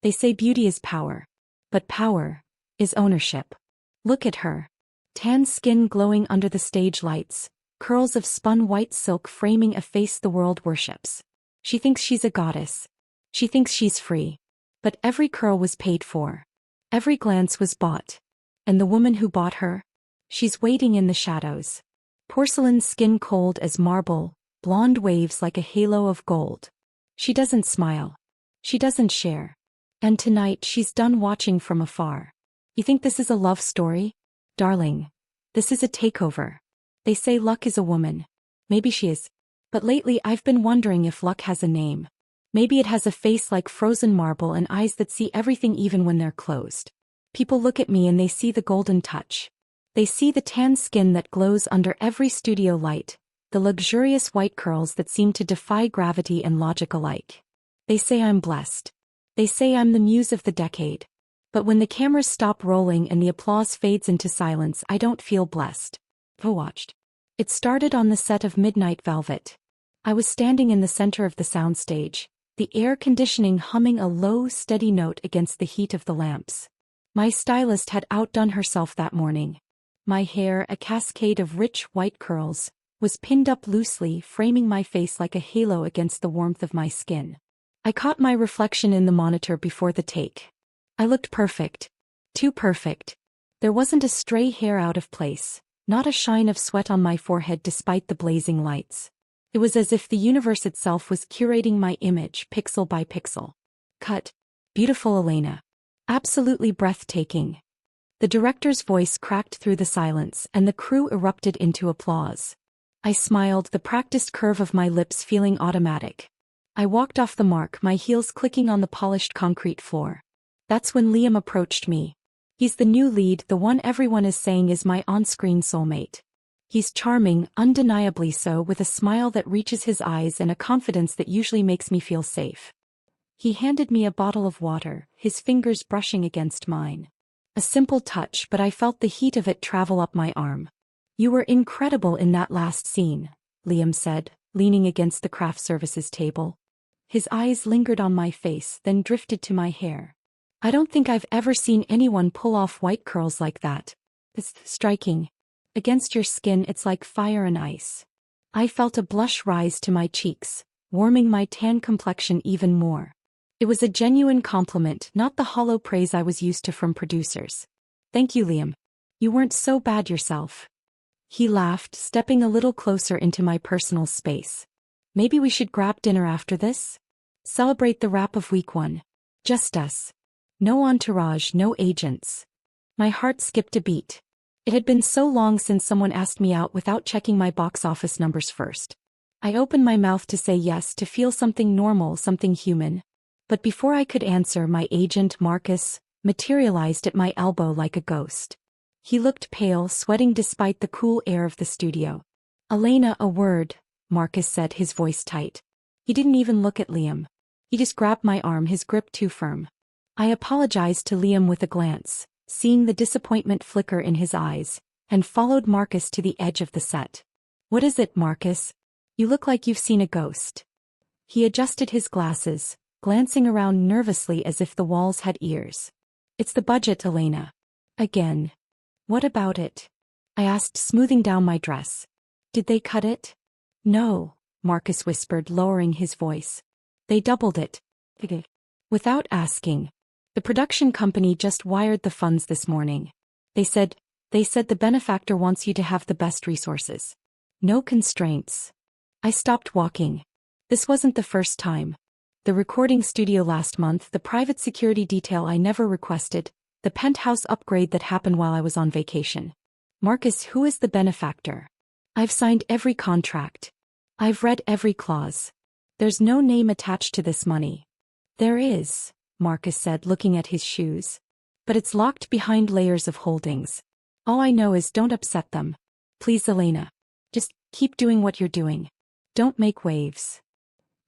They say beauty is power. But power is ownership. Look at her. Tan skin glowing under the stage lights, curls of spun white silk framing a face the world worships. She thinks she's a goddess. She thinks she's free. But every curl was paid for. Every glance was bought. And the woman who bought her? She's waiting in the shadows. Porcelain skin cold as marble, blonde waves like a halo of gold. She doesn't smile. She doesn't share. And tonight she's done watching from afar. You think this is a love story? Darling, this is a takeover. They say luck is a woman. Maybe she is. But lately I've been wondering if luck has a name. Maybe it has a face like frozen marble and eyes that see everything even when they're closed. People look at me and they see the golden touch. They see the tan skin that glows under every studio light, the luxurious white curls that seem to defy gravity and logic alike. They say I'm blessed. They say I'm the muse of the decade. But when the cameras stop rolling and the applause fades into silence, I don't feel blessed. I watched. It started on the set of Midnight Velvet. I was standing in the center of the soundstage, the air conditioning humming a low, steady note against the heat of the lamps. My stylist had outdone herself that morning. My hair, a cascade of rich white curls, was pinned up loosely, framing my face like a halo against the warmth of my skin. I caught my reflection in the monitor before the take. I looked perfect. Too perfect. There wasn't a stray hair out of place, not a shine of sweat on my forehead despite the blazing lights. It was as if the universe itself was curating my image pixel by pixel. Cut. Beautiful Elena. Absolutely breathtaking. The director's voice cracked through the silence and the crew erupted into applause. I smiled, the practiced curve of my lips feeling automatic. I walked off the mark, my heels clicking on the polished concrete floor. That's when Liam approached me. He's the new lead, the one everyone is saying is my on-screen soulmate. He's charming, undeniably so, with a smile that reaches his eyes and a confidence that usually makes me feel safe. He handed me a bottle of water, his fingers brushing against mine. A simple touch, but I felt the heat of it travel up my arm. You were incredible in that last scene, Liam said, leaning against the craft services table. His eyes lingered on my face, then drifted to my hair. I don't think I've ever seen anyone pull off white curls like that. It's striking. Against your skin it's like fire and ice. I felt a blush rise to my cheeks, warming my tan complexion even more. It was a genuine compliment, not the hollow praise I was used to from producers. Thank you, Liam. You weren't so bad yourself. He laughed, stepping a little closer into my personal space. Maybe we should grab dinner after this? Celebrate the wrap of week 1. Just us. No entourage, no agents. My heart skipped a beat. It had been so long since someone asked me out without checking my box office numbers first. I opened my mouth to say yes, to feel something normal, something human. But before I could answer, my agent, Marcus, materialized at my elbow like a ghost. He looked pale, sweating despite the cool air of the studio. Elena, a word, Marcus said, his voice tight. He didn't even look at Liam. He just grabbed my arm, his grip too firm. I apologized to Liam with a glance, seeing the disappointment flicker in his eyes, and followed Marcus to the edge of the set. What is it, Marcus? You look like you've seen a ghost. He adjusted his glasses, glancing around nervously as if the walls had ears. It's the budget, Elena. Again. What about it? I asked, smoothing down my dress. Did they cut it? No, Marcus whispered, lowering his voice. They doubled it. Without asking. The production company just wired the funds this morning. They said the benefactor wants you to have the best resources. No constraints. I stopped walking. This wasn't the first time. The recording studio last month, the private security detail I never requested, the penthouse upgrade that happened while I was on vacation. Marcus, who is the benefactor? I've signed every contract. I've read every clause. There's no name attached to this money. There is, Marcus said, looking at his shoes. But it's locked behind layers of holdings. All I know is don't upset them. Please, Elena. Just keep doing what you're doing. Don't make waves.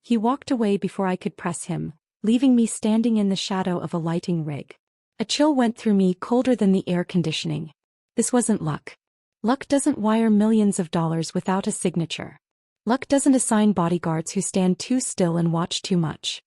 He walked away before I could press him, leaving me standing in the shadow of a lighting rig. A chill went through me, colder than the air conditioning. This wasn't luck. Luck doesn't wire millions of dollars without a signature. Luck doesn't assign bodyguards who stand too still and watch too much.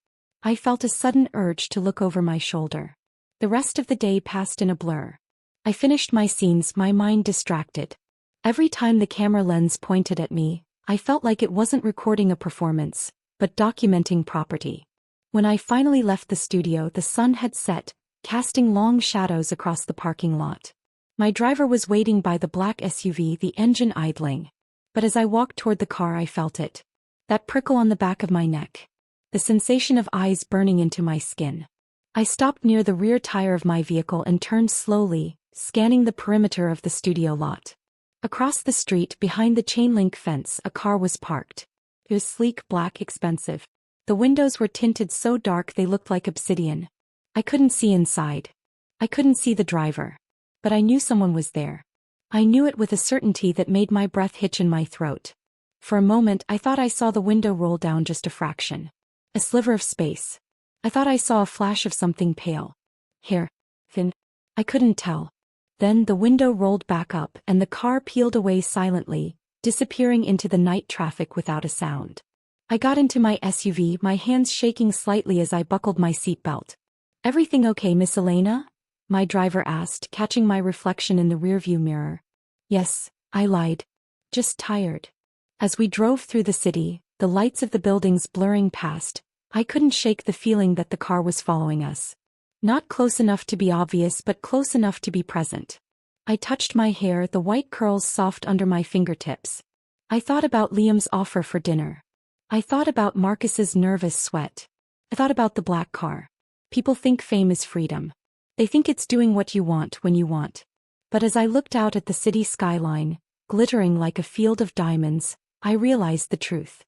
I felt a sudden urge to look over my shoulder. The rest of the day passed in a blur. I finished my scenes, my mind distracted. Every time the camera lens pointed at me, I felt like it wasn't recording a performance, but documenting property. When I finally left the studio, the sun had set, casting long shadows across the parking lot. My driver was waiting by the black SUV, the engine idling. But as I walked toward the car, I felt it. That prickle on the back of my neck. The sensation of eyes burning into my skin. I stopped near the rear tire of my vehicle and turned slowly, scanning the perimeter of the studio lot. Across the street, behind the chain-link fence, a car was parked. It was sleek, black, expensive. The windows were tinted so dark they looked like obsidian. I couldn't see inside. I couldn't see the driver. But I knew someone was there. I knew it with a certainty that made my breath hitch in my throat. For a moment, I thought I saw the window roll down just a fraction. A sliver of space. I thought I saw a flash of something pale. Hair. Thin. I couldn't tell. Then the window rolled back up and the car peeled away silently, disappearing into the night traffic without a sound. I got into my SUV, my hands shaking slightly as I buckled my seatbelt. "Everything okay, Miss Elena?" my driver asked, catching my reflection in the rearview mirror. "Yes," I lied. "Just tired." As we drove through the city, the lights of the buildings blurring past, I couldn't shake the feeling that the car was following us. Not close enough to be obvious, but close enough to be present. I touched my hair, the white curls soft under my fingertips. I thought about Liam's offer for dinner. I thought about Marcus's nervous sweat. I thought about the black car. People think fame is freedom. They think it's doing what you want when you want. But as I looked out at the city skyline, glittering like a field of diamonds, I realized the truth.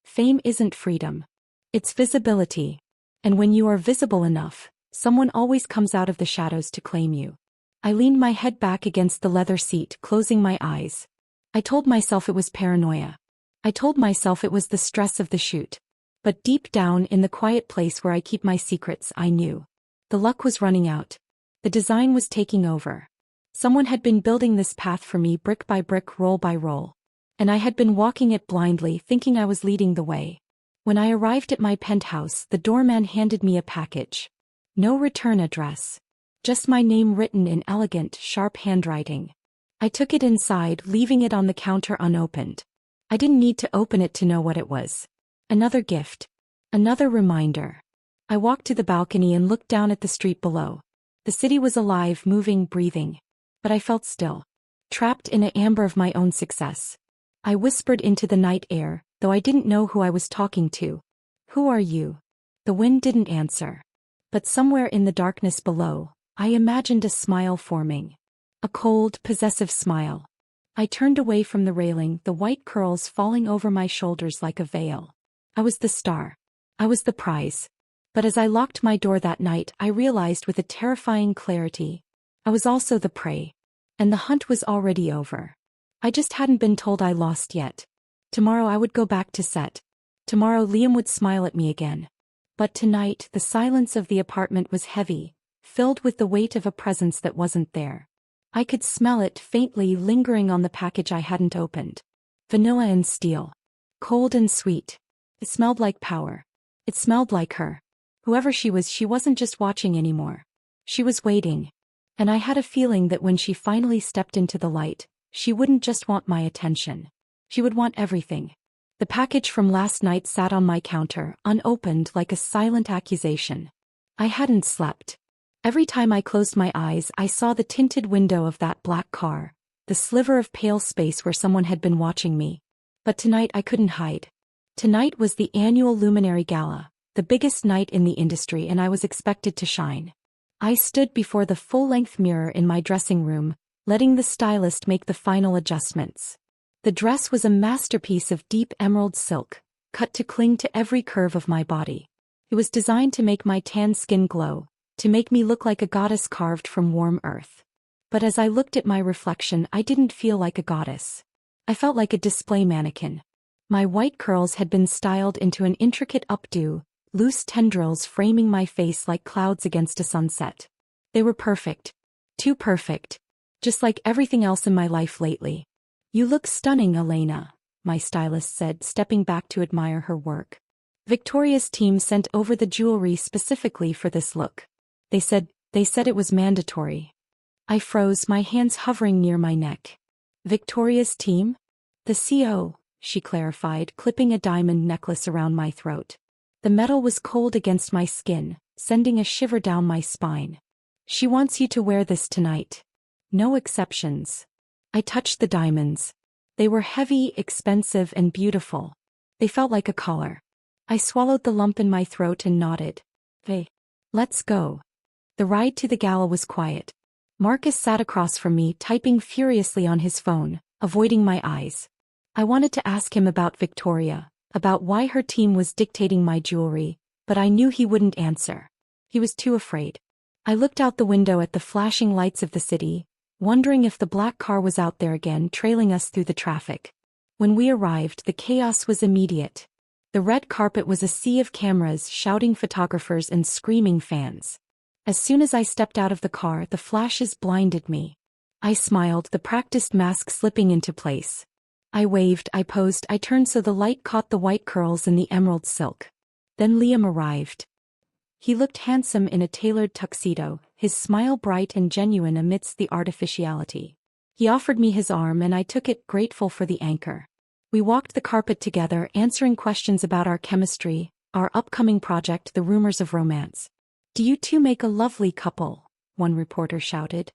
Fame isn't freedom. It's visibility. And when you are visible enough, someone always comes out of the shadows to claim you. I leaned my head back against the leather seat, closing my eyes. I told myself it was paranoia. I told myself it was the stress of the shoot. But deep down in the quiet place where I keep my secrets, I knew. The luck was running out. The design was taking over. Someone had been building this path for me brick by brick, roll by roll. And I had been walking it blindly, thinking I was leading the way. When I arrived at my penthouse, the doorman handed me a package. No return address. Just my name written in elegant, sharp handwriting. I took it inside, leaving it on the counter unopened. I didn't need to open it to know what it was. Another gift. Another reminder. I walked to the balcony and looked down at the street below. The city was alive, moving, breathing. But I felt still. Trapped in an amber of my own success. I whispered into the night air, though I didn't know who I was talking to. "Who are you?" The wind didn't answer. But somewhere in the darkness below, I imagined a smile forming. A cold, possessive smile. I turned away from the railing, the white curls falling over my shoulders like a veil. I was the star. I was the prize. But as I locked my door that night, I realized with a terrifying clarity, I was also the prey. And the hunt was already over. I just hadn't been told I lost yet. Tomorrow I would go back to set. Tomorrow Liam would smile at me again. But tonight the silence of the apartment was heavy, filled with the weight of a presence that wasn't there. I could smell it faintly lingering on the package I hadn't opened. Vanilla and steel. Cold and sweet. It smelled like power. It smelled like her. Whoever she was, she wasn't just watching anymore. She was waiting. And I had a feeling that when she finally stepped into the light, she wouldn't just want my attention. She would want everything. The package from last night sat on my counter, unopened like a silent accusation. I hadn't slept. Every time I closed my eyes, I saw the tinted window of that black car, the sliver of pale space where someone had been watching me. But tonight I couldn't hide. Tonight was the annual Luminary Gala, the biggest night in the industry, and I was expected to shine. I stood before the full-length mirror in my dressing room, letting the stylist make the final adjustments. The dress was a masterpiece of deep emerald silk, cut to cling to every curve of my body. It was designed to make my tan skin glow, to make me look like a goddess carved from warm earth. But as I looked at my reflection, I didn't feel like a goddess. I felt like a display mannequin. My white curls had been styled into an intricate updo, loose tendrils framing my face like clouds against a sunset. They were perfect. Too perfect. Just like everything else in my life lately. "You look stunning, Elena," my stylist said, stepping back to admire her work. Victoria's team sent over the jewelry specifically for this look. They said it was mandatory. I froze, my hands hovering near my neck. Victoria's team? The CO, she clarified, clipping a diamond necklace around my throat. The metal was cold against my skin, sending a shiver down my spine. She wants you to wear this tonight. No exceptions. I touched the diamonds. They were heavy, expensive, and beautiful. They felt like a collar. I swallowed the lump in my throat and nodded. Hey, let's go. The ride to the gala was quiet. Marcus sat across from me, typing furiously on his phone, avoiding my eyes. I wanted to ask him about Victoria, about why her team was dictating my jewelry, but I knew he wouldn't answer. He was too afraid. I looked out the window at the flashing lights of the city, wondering if the black car was out there again, trailing us through the traffic. When we arrived, the chaos was immediate. The red carpet was a sea of cameras, shouting photographers and screaming fans. As soon as I stepped out of the car, the flashes blinded me. I smiled, the practiced mask slipping into place. I waved, I posed, I turned so the light caught the white curls in the emerald silk. Then Liam arrived. He looked handsome in a tailored tuxedo, his smile bright and genuine amidst the artificiality. He offered me his arm and I took it, grateful for the anchor. We walked the carpet together, answering questions about our chemistry, our upcoming project, the rumors of romance. "Do you two make a lovely couple?" one reporter shouted.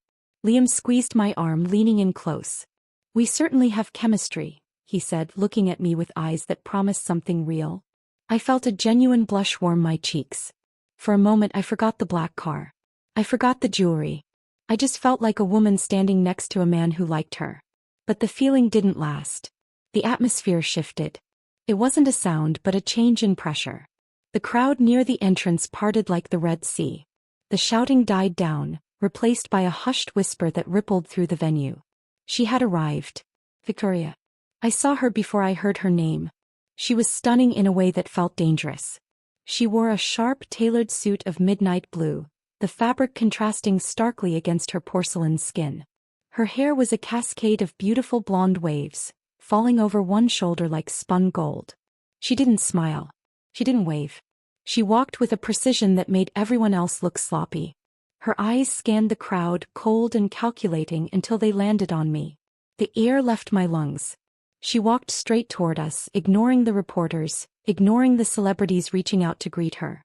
Liam squeezed my arm, leaning in close. "We certainly have chemistry," he said, looking at me with eyes that promised something real. I felt a genuine blush warm my cheeks. For a moment I forgot the black car. I forgot the jewelry. I just felt like a woman standing next to a man who liked her. But the feeling didn't last. The atmosphere shifted. It wasn't a sound but a change in pressure. The crowd near the entrance parted like the Red Sea. The shouting died down, replaced by a hushed whisper that rippled through the venue. She had arrived. Victoria. I saw her before I heard her name. She was stunning in a way that felt dangerous. She wore a sharp, tailored suit of midnight blue, the fabric contrasting starkly against her porcelain skin. Her hair was a cascade of beautiful blonde waves, falling over one shoulder like spun gold. She didn't smile. She didn't wave. She walked with a precision that made everyone else look sloppy. Her eyes scanned the crowd, cold and calculating, until they landed on me. The air left my lungs. She walked straight toward us, ignoring the reporters, ignoring the celebrities reaching out to greet her.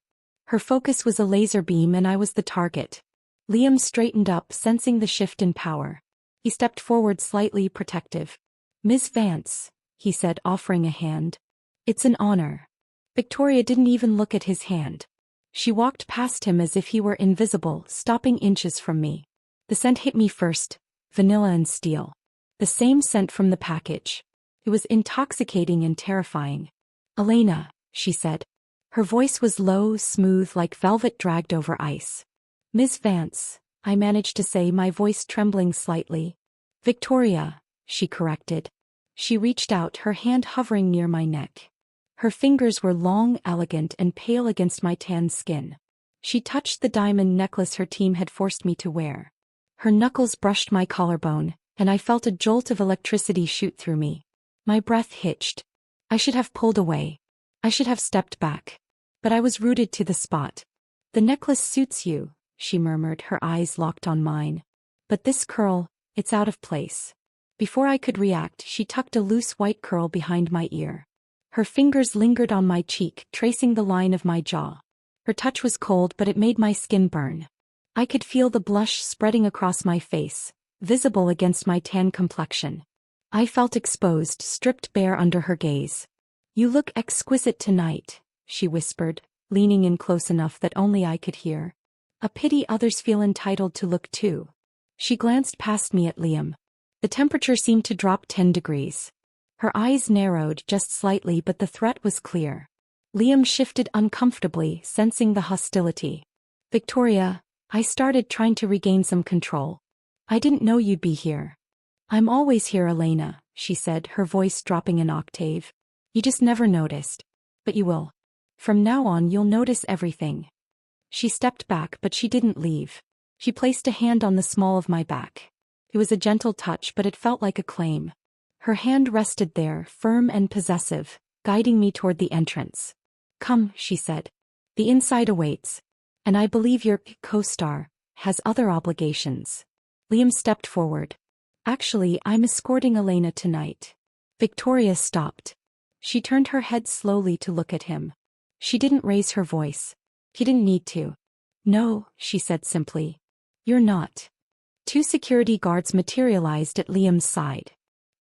Her focus was a laser beam and I was the target. Liam straightened up, sensing the shift in power. He stepped forward, slightly protective. "Ms. Vance," he said, offering a hand. "It's an honor." Victoria didn't even look at his hand. She walked past him as if he were invisible, stopping inches from me. The scent hit me first, vanilla and steel. The same scent from the package. It was intoxicating and terrifying. "Elena," she said. Her voice was low, smooth, like velvet dragged over ice. "Ms. Vance," I managed to say, my voice trembling slightly. "Victoria," she corrected. She reached out, her hand hovering near my neck. Her fingers were long, elegant, and pale against my tan skin. She touched the diamond necklace her team had forced me to wear. Her knuckles brushed my collarbone, and I felt a jolt of electricity shoot through me. My breath hitched. I should have pulled away. I should have stepped back. But I was rooted to the spot. "The necklace suits you," she murmured, her eyes locked on mine. "But this curl, it's out of place." Before I could react, she tucked a loose white curl behind my ear. Her fingers lingered on my cheek, tracing the line of my jaw. Her touch was cold, but it made my skin burn. I could feel the blush spreading across my face, visible against my tan complexion. I felt exposed, stripped bare under her gaze. "You look exquisite tonight," she whispered, leaning in close enough that only I could hear. "A pity others feel entitled to look too." She glanced past me at Liam. The temperature seemed to drop 10 degrees. Her eyes narrowed just slightly, but the threat was clear. Liam shifted uncomfortably, sensing the hostility. "Victoria," I started, trying to regain some control. "I didn't know you'd be here." "I'm always here, Elena," she said, her voice dropping an octave. "You just never noticed. But you will. From now on you'll notice everything." She stepped back, but she didn't leave. She placed a hand on the small of my back. It was a gentle touch, but it felt like a claim. Her hand rested there, firm and possessive, guiding me toward the entrance. Come, she said. The inside awaits. And I believe your co-star has other obligations. Liam stepped forward. Actually, I'm escorting Elena tonight. Victoria stopped. She turned her head slowly to look at him. She didn't raise her voice. He didn't need to. No, she said simply. You're not. 2 security guards materialized at Liam's side.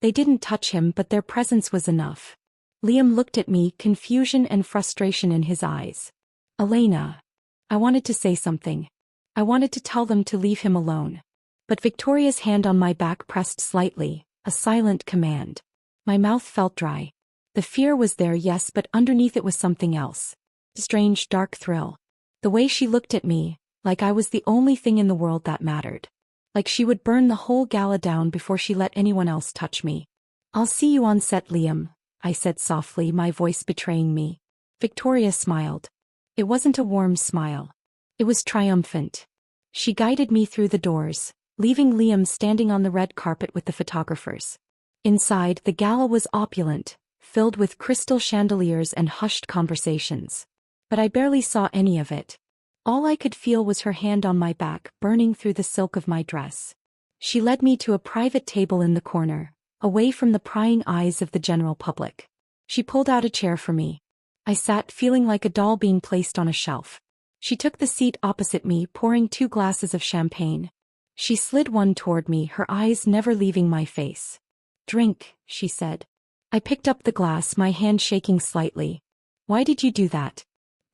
They didn't touch him, but their presence was enough. Liam looked at me, confusion and frustration in his eyes. Elena. I wanted to say something. I wanted to tell them to leave him alone. But Victoria's hand on my back pressed slightly, a silent command. My mouth felt dry. The fear was there, yes, but underneath it was something else. A strange, dark thrill. The way she looked at me, like I was the only thing in the world that mattered. Like she would burn the whole gala down before she let anyone else touch me. I'll see you on set, Liam, I said softly, my voice betraying me. Victoria smiled. It wasn't a warm smile. It was triumphant. She guided me through the doors, leaving Liam standing on the red carpet with the photographers. Inside, the gala was opulent, filled with crystal chandeliers and hushed conversations. But I barely saw any of it. All I could feel was her hand on my back, burning through the silk of my dress. She led me to a private table in the corner, away from the prying eyes of the general public. She pulled out a chair for me. I sat, feeling like a doll being placed on a shelf. She took the seat opposite me, pouring 2 glasses of champagne. She slid one toward me, her eyes never leaving my face. Drink, she said. I picked up the glass, my hand shaking slightly. Why did you do that?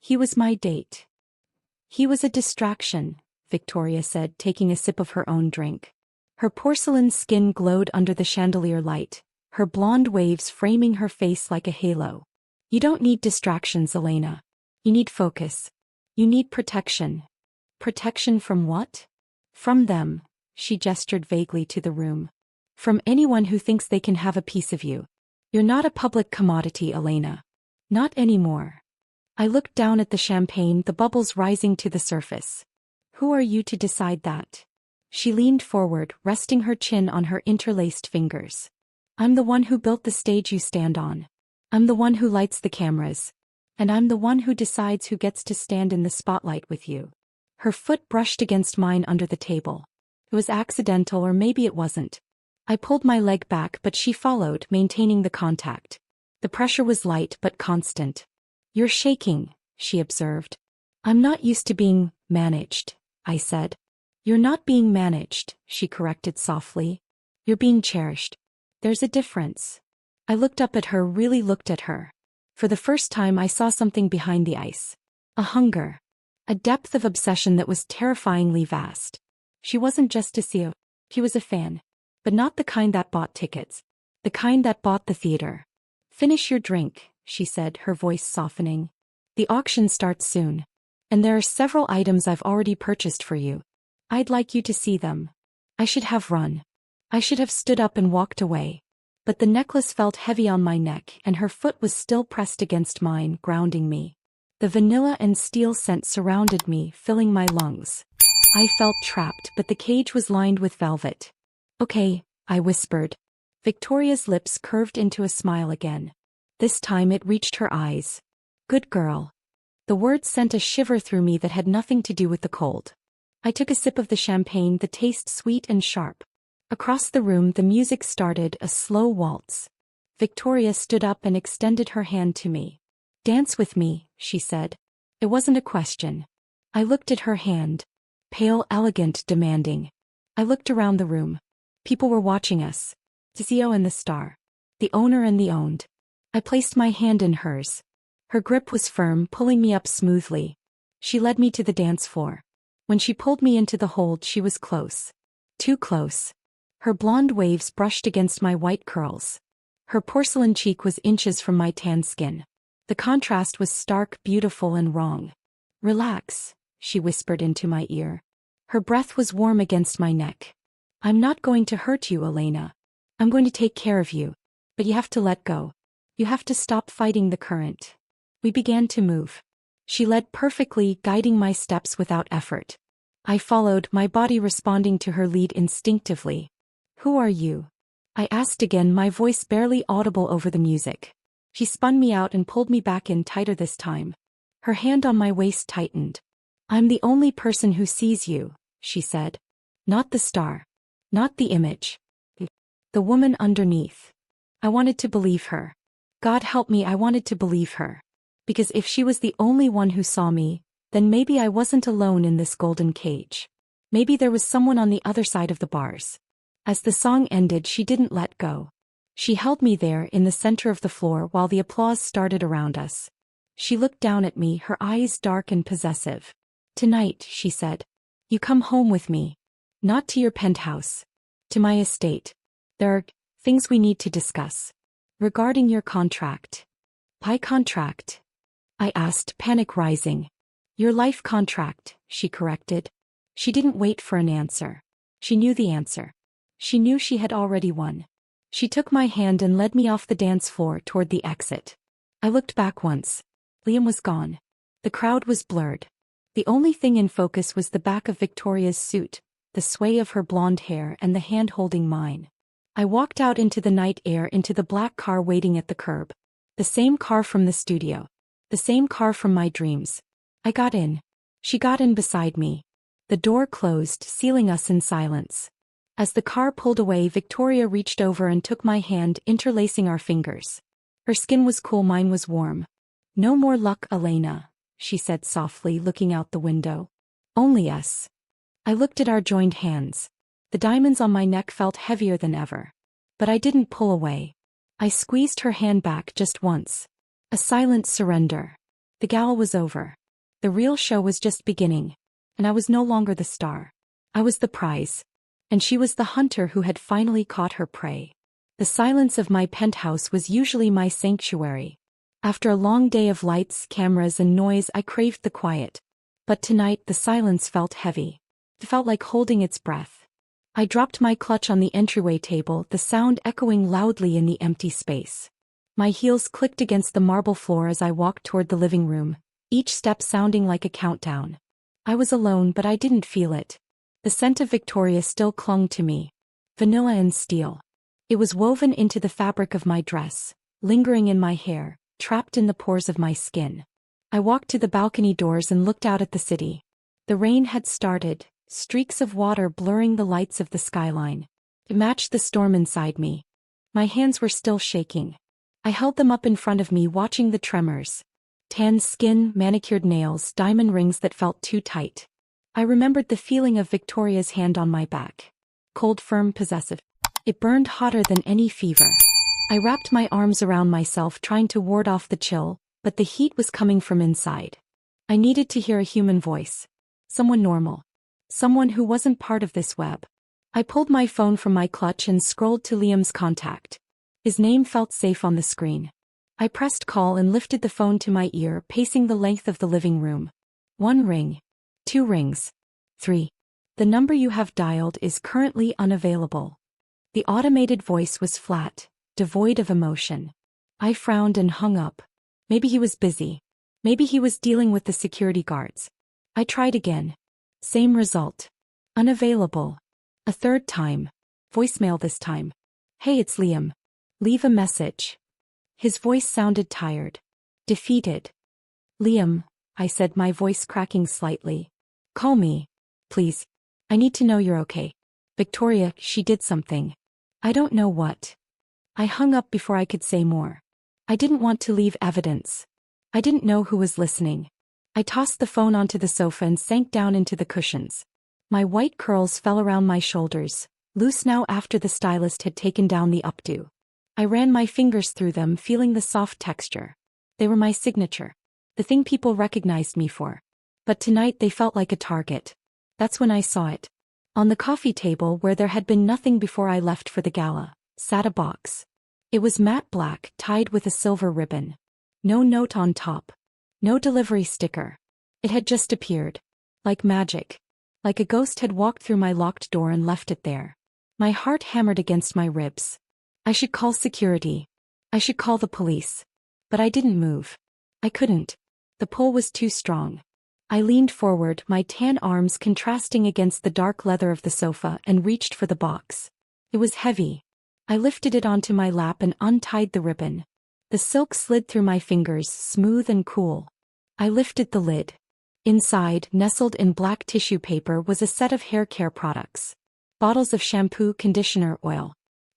He was my date. He was a distraction, Victoria said, taking a sip of her own drink. Her porcelain skin glowed under the chandelier light, her blonde waves framing her face like a halo. You don't need distractions, Elena. You need focus. You need protection. Protection from what? From them, she gestured vaguely to the room. From anyone who thinks they can have a piece of you. You're not a public commodity, Elena. Not anymore. I looked down at the champagne, the bubbles rising to the surface. Who are you to decide that? She leaned forward, resting her chin on her interlaced fingers. I'm the one who built the stage you stand on. I'm the one who lights the cameras. And I'm the one who decides who gets to stand in the spotlight with you. Her foot brushed against mine under the table. It was accidental, or maybe it wasn't. I pulled my leg back, but she followed, maintaining the contact. The pressure was light but constant. You're shaking, she observed. I'm not used to being managed, I said. You're not being managed, she corrected softly. You're being cherished. There's a difference. I looked up at her, really looked at her. For the first time I saw something behind the ice. A hunger. A depth of obsession that was terrifyingly vast. She wasn't just a CEO. She was a fan. But not the kind that bought tickets. The kind that bought the theater. Finish your drink, she said, her voice softening. The auction starts soon. And there are several items I've already purchased for you. I'd like you to see them. I should have run. I should have stood up and walked away. But the necklace felt heavy on my neck, and her foot was still pressed against mine, grounding me. The vanilla and steel scent surrounded me, filling my lungs. I felt trapped, but the cage was lined with velvet. Okay, I whispered. Victoria's lips curved into a smile again. This time it reached her eyes. Good girl. The words sent a shiver through me that had nothing to do with the cold. I took a sip of the champagne, the taste sweet and sharp. Across the room the music started, a slow waltz. Victoria stood up and extended her hand to me. Dance with me, she said. It wasn't a question. I looked at her hand. Pale, elegant, demanding. I looked around the room. People were watching us. The CEO and the star. The owner and the owned. I placed my hand in hers. Her grip was firm, pulling me up smoothly. She led me to the dance floor. When she pulled me into the hold, she was close. Too close. Her blonde waves brushed against my white curls. Her porcelain cheek was inches from my tan skin. The contrast was stark, beautiful, and wrong. Relax, she whispered into my ear. Her breath was warm against my neck. I'm not going to hurt you, Elena. I'm going to take care of you. But you have to let go. You have to stop fighting the current. We began to move. She led perfectly, guiding my steps without effort. I followed, my body responding to her lead instinctively. Who are you? I asked again, my voice barely audible over the music. She spun me out and pulled me back in tighter this time. Her hand on my waist tightened. "I'm the only person who sees you," she said. "Not the star. Not the image. The woman underneath." I wanted to believe her. God help me, I wanted to believe her. Because if she was the only one who saw me, then maybe I wasn't alone in this golden cage. Maybe there was someone on the other side of the bars. As the song ended, she didn't let go. She held me there in the center of the floor while the applause started around us. She looked down at me, her eyes dark and possessive. "Tonight," she said, "you come home with me. Not to your penthouse. To my estate. There are things we need to discuss. Regarding your contract." "My contract?" I asked, panic rising. "Your life contract," she corrected. She didn't wait for an answer. She knew the answer. She knew she had already won. She took my hand and led me off the dance floor toward the exit. I looked back once. Liam was gone. The crowd was blurred. The only thing in focus was the back of Victoria's suit, the sway of her blonde hair and the hand holding mine. I walked out into the night air, into the black car waiting at the curb. The same car from the studio. The same car from my dreams. I got in. She got in beside me. The door closed, sealing us in silence. As the car pulled away, Victoria reached over and took my hand, interlacing our fingers. Her skin was cool, mine was warm. "No more luck, Elena," she said softly, looking out the window. "Only us." I looked at our joined hands. The diamonds on my neck felt heavier than ever. But I didn't pull away. I squeezed her hand back just once. A silent surrender. The gala was over. The real show was just beginning. And I was no longer the star. I was the prize. And she was the hunter who had finally caught her prey. The silence of my penthouse was usually my sanctuary. After a long day of lights, cameras, and noise, I craved the quiet. But tonight the silence felt heavy. It felt like holding its breath. I dropped my clutch on the entryway table, the sound echoing loudly in the empty space. My heels clicked against the marble floor as I walked toward the living room, each step sounding like a countdown. I was alone, but I didn't feel it. The scent of Victoria still clung to me. Vanilla and steel. It was woven into the fabric of my dress, lingering in my hair, trapped in the pores of my skin. I walked to the balcony doors and looked out at the city. The rain had started, streaks of water blurring the lights of the skyline. It matched the storm inside me. My hands were still shaking. I held them up in front of me, watching the tremors. Tan skin, manicured nails, diamond rings that felt too tight. I remembered the feeling of Victoria's hand on my back. Cold, firm, possessive. It burned hotter than any fever. I wrapped my arms around myself, trying to ward off the chill, but the heat was coming from inside. I needed to hear a human voice. Someone normal. Someone who wasn't part of this web. I pulled my phone from my clutch and scrolled to Liam's contact. His name felt safe on the screen. I pressed call and lifted the phone to my ear, pacing the length of the living room. 1 ring. 2 rings. 3. "The number you have dialed is currently unavailable." The automated voice was flat, devoid of emotion. I frowned and hung up. Maybe he was busy. Maybe he was dealing with the security guards. I tried again. Same result. Unavailable. A third time. Voicemail this time. "Hey, it's Liam. Leave a message." His voice sounded tired. Defeated. "Liam," I said, my voice cracking slightly. "Call me. Please. I need to know you're okay. Victoria, she did something. I don't know what." I hung up before I could say more. I didn't want to leave evidence. I didn't know who was listening. I tossed the phone onto the sofa and sank down into the cushions. My white curls fell around my shoulders, loose now after the stylist had taken down the updo. I ran my fingers through them, feeling the soft texture. They were my signature. The thing people recognized me for. But tonight they felt like a target. That's when I saw it. On the coffee table, where there had been nothing before I left for the gala, sat a box. It was matte black, tied with a silver ribbon. No note on top. No delivery sticker. It had just appeared. Like magic. Like a ghost had walked through my locked door and left it there. My heart hammered against my ribs. I should call security. I should call the police. But I didn't move. I couldn't. The pull was too strong. I leaned forward, my tan arms contrasting against the dark leather of the sofa, and reached for the box. It was heavy. I lifted it onto my lap and untied the ribbon. The The silk slid through my fingers, smooth and cool. I lifted the lid. Inside, nestled in black tissue paper, was a set of hair care products. Bottles of shampoo, conditioner, oil.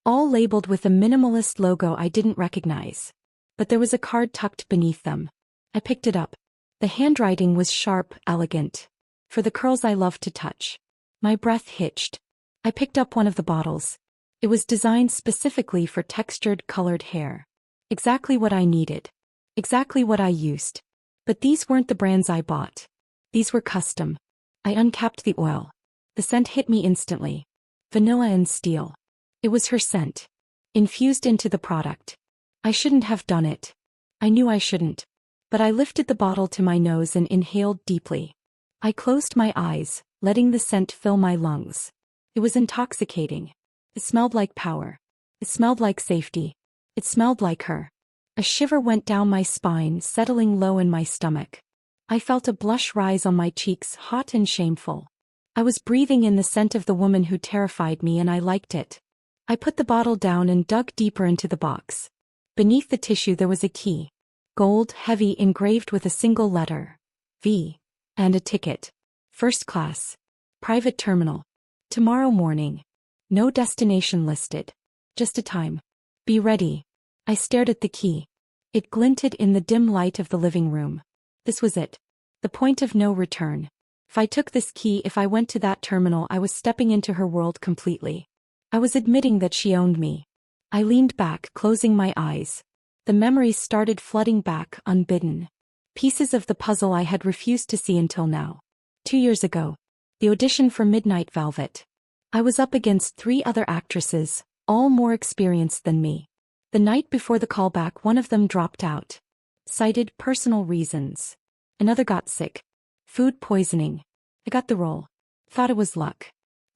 All labeled with a minimalist logo I didn't recognize. But there was a card tucked beneath them. I picked it up. The handwriting was sharp, elegant. For the curls I love to touch. My breath hitched. I picked up one of the bottles. It was designed specifically for textured, colored hair. Exactly what I needed. Exactly what I used. But these weren't the brands I bought. These were custom. I uncapped the oil. The scent hit me instantly. Vanilla and steel. It was her scent. Infused into the product. I shouldn't have done it. I knew I shouldn't. But I lifted the bottle to my nose and inhaled deeply. I closed my eyes, letting the scent fill my lungs. It was intoxicating. It smelled like power. It smelled like safety. It smelled like her. A shiver went down my spine, settling low in my stomach. I felt a blush rise on my cheeks, hot and shameful. I was breathing in the scent of the woman who terrified me, and I liked it. I put the bottle down and dug deeper into the box. Beneath the tissue there was a key. Gold, heavy, engraved with a single letter. V. And a ticket. First class. Private terminal. Tomorrow morning. No destination listed. Just a time. Be ready. I stared at the key. It glinted in the dim light of the living room. This was it. The point of no return. If I took this key, if I went to that terminal, I was stepping into her world completely. I was admitting that she owned me. I leaned back, closing my eyes. The memories started flooding back, unbidden. Pieces of the puzzle I had refused to see until now. 2 years ago. The audition for Midnight Velvet. I was up against 3 other actresses, all more experienced than me. The night before the callback, one of them dropped out. Cited personal reasons. Another got sick. Food poisoning. I got the role. Thought it was luck.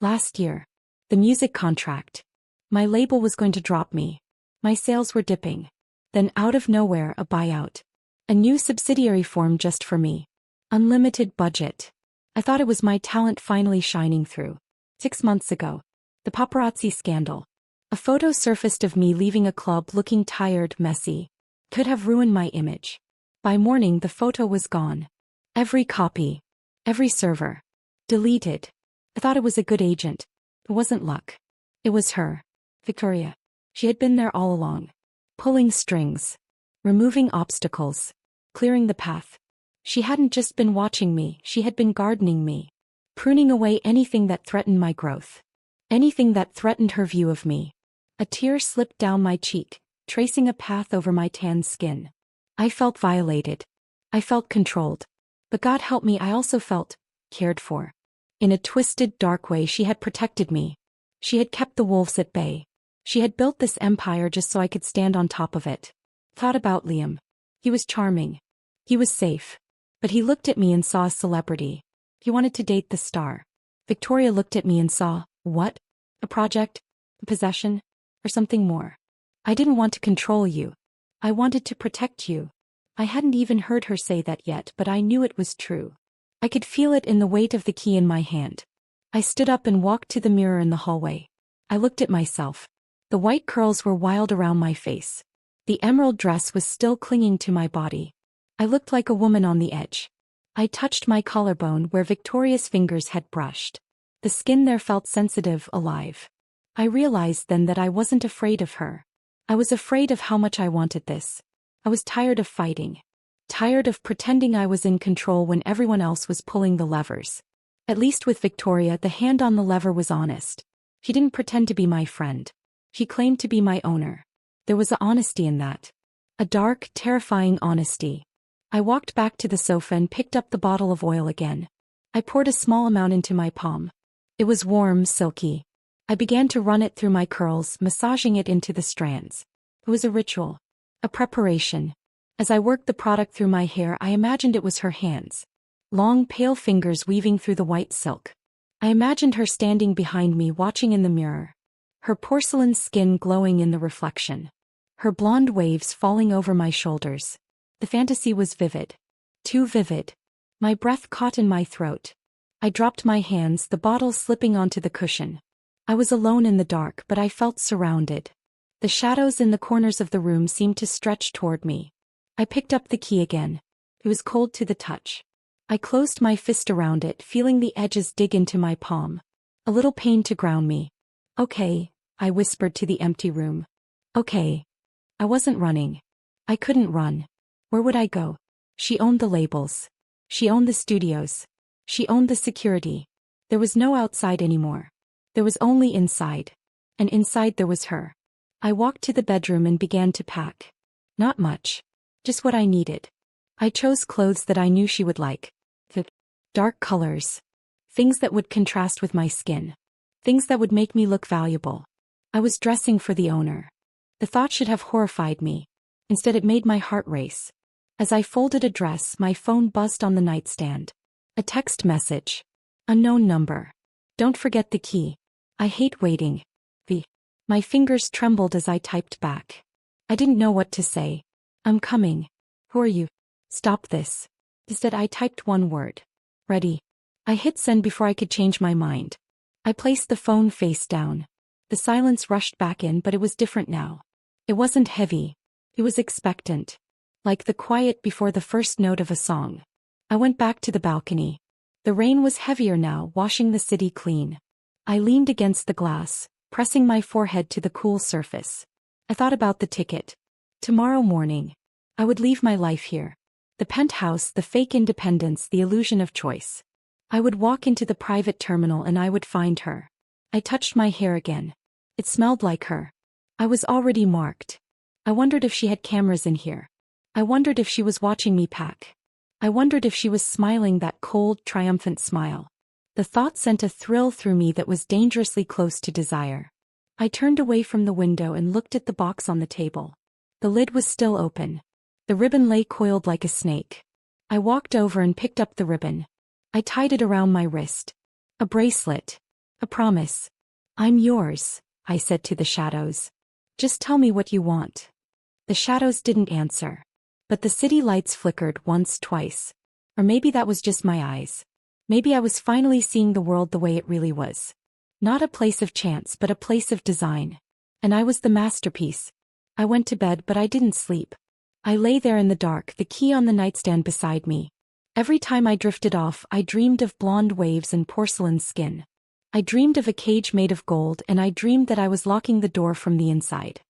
Last year. The music contract. My label was going to drop me. My sales were dipping. Then out of nowhere, a buyout. A new subsidiary formed just for me. Unlimited budget. I thought it was my talent finally shining through. 6 months ago. The paparazzi scandal. A photo surfaced of me leaving a club looking tired, messy. Could have ruined my image. By morning the photo was gone. Every copy. Every server. Deleted. I thought it was a good agent. It wasn't luck. It was her. Victoria. She had been there all along. Pulling strings. Removing obstacles. Clearing the path. She hadn't just been watching me, she had been gardening me. Pruning away anything that threatened my growth. Anything that threatened her view of me. A tear slipped down my cheek, tracing a path over my tanned skin. I felt violated. I felt controlled. But God help me, I also felt cared for. In a twisted, dark way, she had protected me. She had kept the wolves at bay. She had built this empire just so I could stand on top of it. Thought about Liam. He was charming. He was safe. But he looked at me and saw a celebrity. He wanted to date the star. Victoria looked at me and saw, what? A project? A possession? Or something more? I didn't want to control you. I wanted to protect you. I hadn't even heard her say that yet, but I knew it was true. I could feel it in the weight of the key in my hand. I stood up and walked to the mirror in the hallway. I looked at myself. The white curls were wild around my face. The emerald dress was still clinging to my body. I looked like a woman on the edge. I touched my collarbone where Victoria's fingers had brushed. The skin there felt sensitive, alive. I realized then that I wasn't afraid of her. I was afraid of how much I wanted this. I was tired of fighting. Tired of pretending I was in control when everyone else was pulling the levers. At least with Victoria, the hand on the lever was honest. She didn't pretend to be my friend. She claimed to be my owner. There was an honesty in that. A dark, terrifying honesty. I walked back to the sofa and picked up the bottle of oil again. I poured a small amount into my palm. It was warm, silky. I began to run it through my curls, massaging it into the strands. It was a ritual. A preparation. As I worked the product through my hair, I imagined it was her hands. Long, pale fingers weaving through the white silk. I imagined her standing behind me, watching in the mirror. Her porcelain skin glowing in the reflection. Her blonde waves falling over my shoulders. The fantasy was vivid. Too vivid. My breath caught in my throat. I dropped my hands, the bottle slipping onto the cushion. I was alone in the dark, but I felt surrounded. The shadows in the corners of the room seemed to stretch toward me. I picked up the key again. It was cold to the touch. I closed my fist around it, feeling the edges dig into my palm. A little pain to ground me. Okay, I whispered to the empty room. Okay. I wasn't running. I couldn't run. Where would I go? She owned the labels. She owned the studios. She owned the security. There was no outside anymore. There was only inside. And inside there was her. I walked to the bedroom and began to pack. Not much. Just what I needed. I chose clothes that I knew she would like. The dark colors. Things that would contrast with my skin. Things that would make me look valuable. I was dressing for the owner. The thought should have horrified me. Instead it made my heart race. As I folded a dress, my phone buzzed on the nightstand. A text message. Unknown number. Don't forget the key. I hate waiting. My fingers trembled as I typed back. I didn't know what to say. I'm coming. Who are you? Stop this. Instead I typed one word. Ready. I hit send before I could change my mind. I placed the phone face down. The silence rushed back in, but it was different now. It wasn't heavy. It was expectant. Like the quiet before the first note of a song. I went back to the balcony. The rain was heavier now, washing the city clean. I leaned against the glass, pressing my forehead to the cool surface. I thought about the ticket. Tomorrow morning. I would leave my life here. The penthouse, the fake independence, the illusion of choice. I would walk into the private terminal and I would find her. I touched my hair again. It smelled like her. I was already marked. I wondered if she had cameras in here. I wondered if she was watching me pack. I wondered if she was smiling that cold, triumphant smile. The thought sent a thrill through me that was dangerously close to desire. I turned away from the window and looked at the box on the table. The lid was still open. The ribbon lay coiled like a snake. I walked over and picked up the ribbon. I tied it around my wrist. A bracelet. A promise. I'm yours, I said to the shadows. Just tell me what you want. The shadows didn't answer. But the city lights flickered once, twice. Or maybe that was just my eyes. Maybe I was finally seeing the world the way it really was. Not a place of chance, but a place of design. And I was the masterpiece. I went to bed, but I didn't sleep. I lay there in the dark, the key on the nightstand beside me. Every time I drifted off, I dreamed of blonde waves and porcelain skin. I dreamed of a cage made of gold, and I dreamed that I was locking the door from the inside.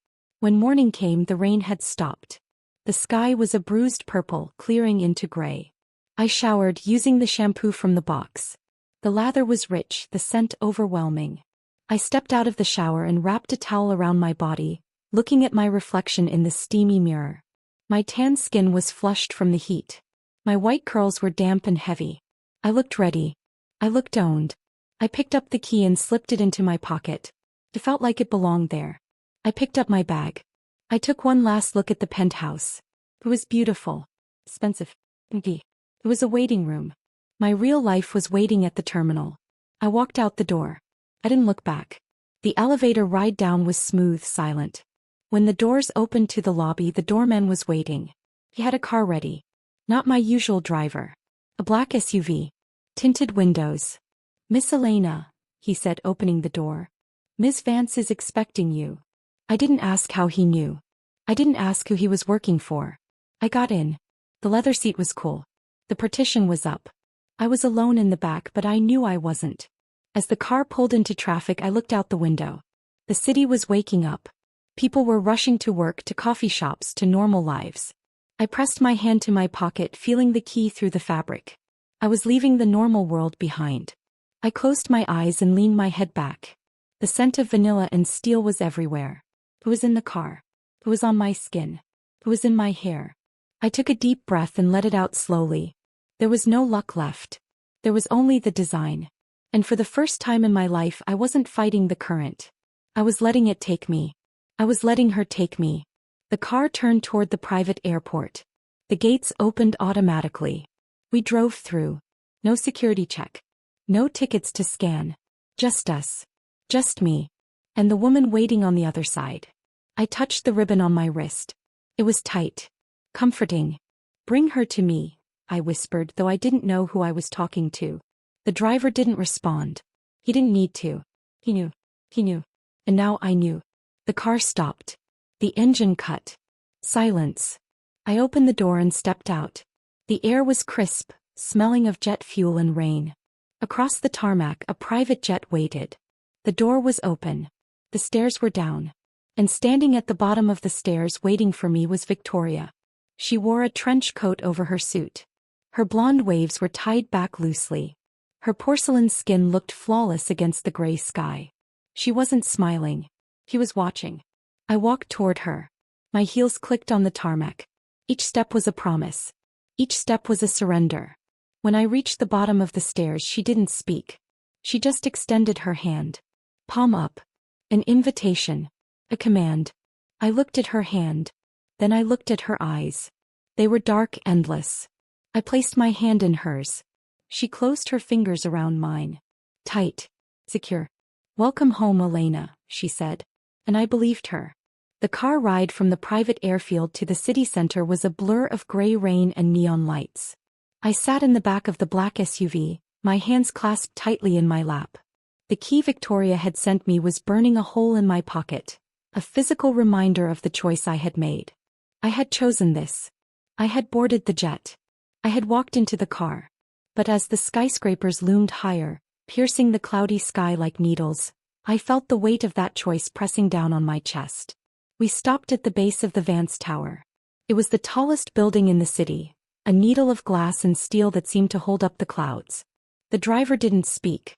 When morning came, the rain had stopped. The sky was a bruised purple, clearing into gray. I showered, using the shampoo from the box. The lather was rich, the scent overwhelming. I stepped out of the shower and wrapped a towel around my body, looking at my reflection in the steamy mirror. My tan skin was flushed from the heat. My white curls were damp and heavy. I looked ready. I looked owned. I picked up the key and slipped it into my pocket. It felt like it belonged there. I picked up my bag. I took one last look at the penthouse. It was beautiful. Expensive. It was a waiting room. My real life was waiting at the terminal. I walked out the door. I didn't look back. The elevator ride down was smooth, silent. When the doors opened to the lobby, the doorman was waiting. He had a car ready. Not my usual driver. A black SUV. Tinted windows. Miss Elena, he said, opening the door. Miss Vance is expecting you. I didn't ask how he knew. I didn't ask who he was working for. I got in. The leather seat was cool. The partition was up. I was alone in the back, but I knew I wasn't. As the car pulled into traffic, I looked out the window. The city was waking up. People were rushing to work, to coffee shops, to normal lives. I pressed my hand to my pocket, feeling the key through the fabric. I was leaving the normal world behind. I closed my eyes and leaned my head back. The scent of vanilla and steel was everywhere. It was in the car. It was on my skin. It was in my hair. I took a deep breath and let it out slowly. There was no luck left. There was only the design. And for the first time in my life, I wasn't fighting the current. I was letting it take me. I was letting her take me. The car turned toward the private airport. The gates opened automatically. We drove through. No security check. No tickets to scan. Just us. Just me. And the woman waiting on the other side. I touched the ribbon on my wrist. It was tight. Comforting. Bring her to me, I whispered, though I didn't know who I was talking to. The driver didn't respond. He didn't need to. He knew. He knew. And now I knew. The car stopped. The engine cut. Silence. I opened the door and stepped out. The air was crisp, smelling of jet fuel and rain. Across the tarmac, a private jet waited. The door was open. The stairs were down. And standing at the bottom of the stairs waiting for me was Victoria. She wore a trench coat over her suit. Her blonde waves were tied back loosely. Her porcelain skin looked flawless against the gray sky. She wasn't smiling. He was watching. I walked toward her. My heels clicked on the tarmac. Each step was a promise. Each step was a surrender. When I reached the bottom of the stairs, she didn't speak. She just extended her hand. Palm up. An invitation. A command. I looked at her hand. Then I looked at her eyes. They were dark, endless. I placed my hand in hers. She closed her fingers around mine. Tight. Secure. "Welcome home, Elena," she said. And I believed her. The car ride from the private airfield to the city center was a blur of gray rain and neon lights. I sat in the back of the black SUV, my hands clasped tightly in my lap. The key Victoria had sent me was burning a hole in my pocket, a physical reminder of the choice I had made. I had chosen this. I had boarded the jet. I had walked into the car. But as the skyscrapers loomed higher, piercing the cloudy sky like needles, I felt the weight of that choice pressing down on my chest. We stopped at the base of the Vance Tower. It was the tallest building in the city, a needle of glass and steel that seemed to hold up the clouds. The driver didn't speak.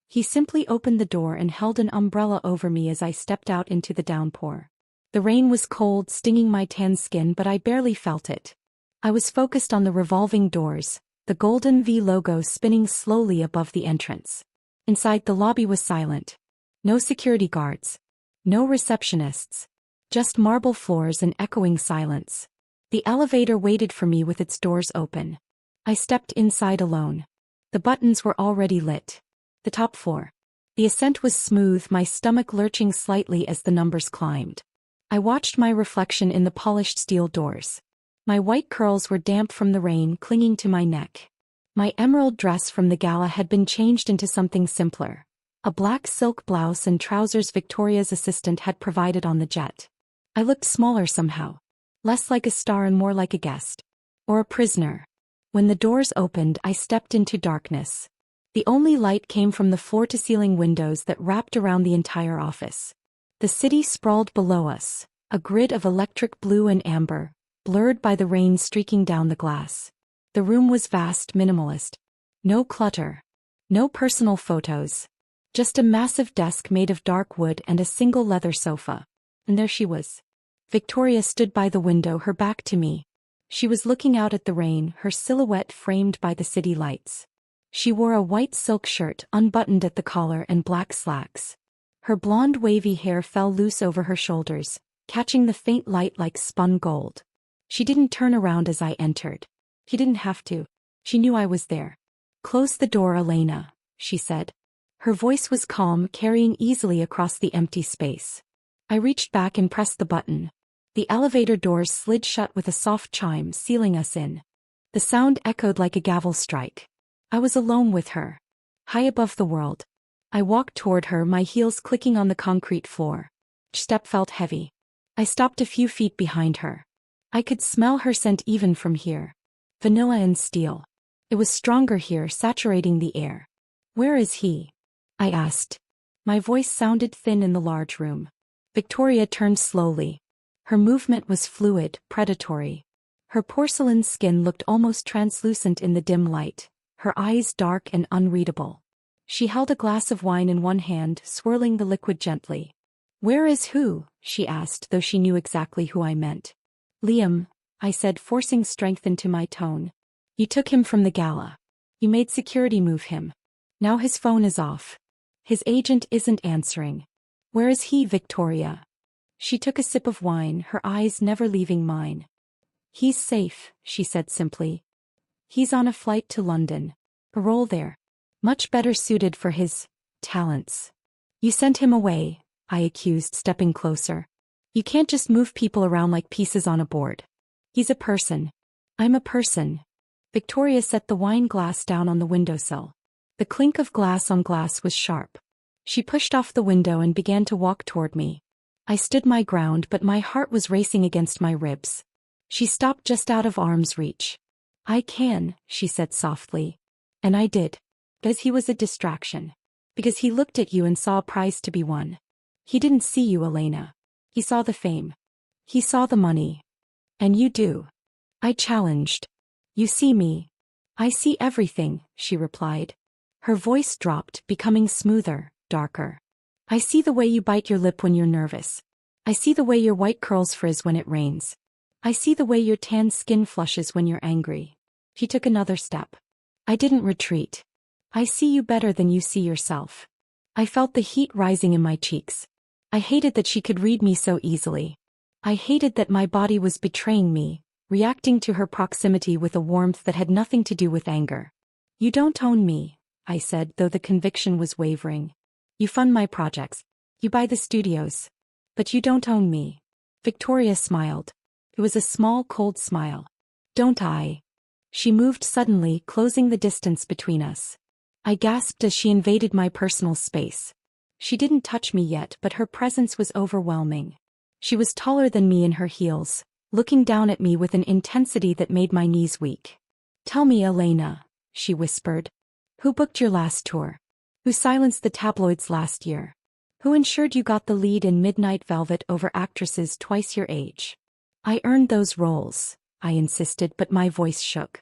He simply opened the door and held an umbrella over me as I stepped out into the downpour. The rain was cold, stinging my tan skin, but I barely felt it. I was focused on the revolving doors, the golden V logo spinning slowly above the entrance. Inside, the lobby was silent. No security guards. No receptionists. Just marble floors and echoing silence. The elevator waited for me with its doors open. I stepped inside alone. The buttons were already lit. The top floor. The ascent was smooth, my stomach lurching slightly as the numbers climbed. I watched my reflection in the polished steel doors. My white curls were damp from the rain, clinging to my neck. My emerald dress from the gala had been changed into something simpler. A black silk blouse and trousers Victoria's assistant had provided on the jet. I looked smaller somehow. Less like a star and more like a guest. Or a prisoner. When the doors opened, I stepped into darkness. The only light came from the floor-to-ceiling windows that wrapped around the entire office. The city sprawled below us, a grid of electric blue and amber, blurred by the rain streaking down the glass. The room was vast, minimalist. No clutter. No personal photos. Just a massive desk made of dark wood and a single leather sofa. And there she was. Victoria stood by the window, her back to me. She was looking out at the rain, her silhouette framed by the city lights. She wore a white silk shirt, unbuttoned at the collar, and black slacks. Her blonde wavy hair fell loose over her shoulders, catching the faint light like spun gold. She didn't turn around as I entered. She didn't have to. She knew I was there. "Close the door, Elena," she said. Her voice was calm, carrying easily across the empty space. I reached back and pressed the button. The elevator doors slid shut with a soft chime, sealing us in. The sound echoed like a gavel strike. I was alone with her. High above the world. I walked toward her, my heels clicking on the concrete floor. Each step felt heavy. I stopped a few feet behind her. I could smell her scent even from here. Vanilla and steel. It was stronger here, saturating the air. "Where is he?" I asked. My voice sounded thin in the large room. Victoria turned slowly. Her movement was fluid, predatory. Her porcelain skin looked almost translucent in the dim light, her eyes dark and unreadable. She held a glass of wine in one hand, swirling the liquid gently. "Where is who?" she asked, though she knew exactly who I meant. "Liam," I said, forcing strength into my tone. "You took him from the gala. You made security move him. Now his phone is off. His agent isn't answering. Where is he, Victoria?" She took a sip of wine, her eyes never leaving mine. "He's safe," she said simply. "He's on a flight to London. A role there. Much better suited for his talents." "You sent him away," I accused, stepping closer. "You can't just move people around like pieces on a board. He's a person. I'm a person." Victoria set the wine glass down on the windowsill. The clink of glass on glass was sharp. She pushed off the window and began to walk toward me. I stood my ground, but my heart was racing against my ribs. She stopped just out of arm's reach. I can, she said softly. And I did. Because he was a distraction. Because he looked at you and saw a prize to be won. He didn't see you, Elena. He saw the fame. He saw the money. And you do. I challenged. You see me. I see everything, she replied. Her voice dropped, becoming smoother, darker. I see the way you bite your lip when you're nervous. I see the way your white curls frizz when it rains. I see the way your tan skin flushes when you're angry. She took another step. I didn't retreat. I see you better than you see yourself. I felt the heat rising in my cheeks. I hated that she could read me so easily. I hated that my body was betraying me, reacting to her proximity with a warmth that had nothing to do with anger. You don't own me, I said, though the conviction was wavering. You fund my projects. You buy the studios. But you don't own me. Victoria smiled. It was a small, cold smile. Don't I? She moved suddenly, closing the distance between us. I gasped as she invaded my personal space. She didn't touch me yet, but her presence was overwhelming. She was taller than me in her heels, looking down at me with an intensity that made my knees weak. Tell me, Elena, she whispered. Who booked your last tour? Who silenced the tabloids last year? Who ensured you got the lead in Midnight Velvet over actresses twice your age? I earned those roles, I insisted, but my voice shook.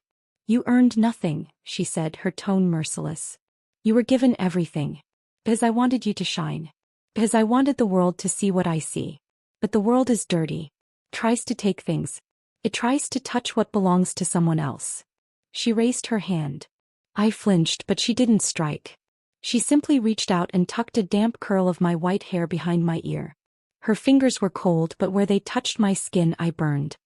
You earned nothing, she said, her tone merciless. You were given everything. Because I wanted you to shine. Because I wanted the world to see what I see. But the world is dirty. It tries to take things. It tries to touch what belongs to someone else. She raised her hand. I flinched, but she didn't strike. She simply reached out and tucked a damp curl of my white hair behind my ear. Her fingers were cold, but where they touched my skin I burned.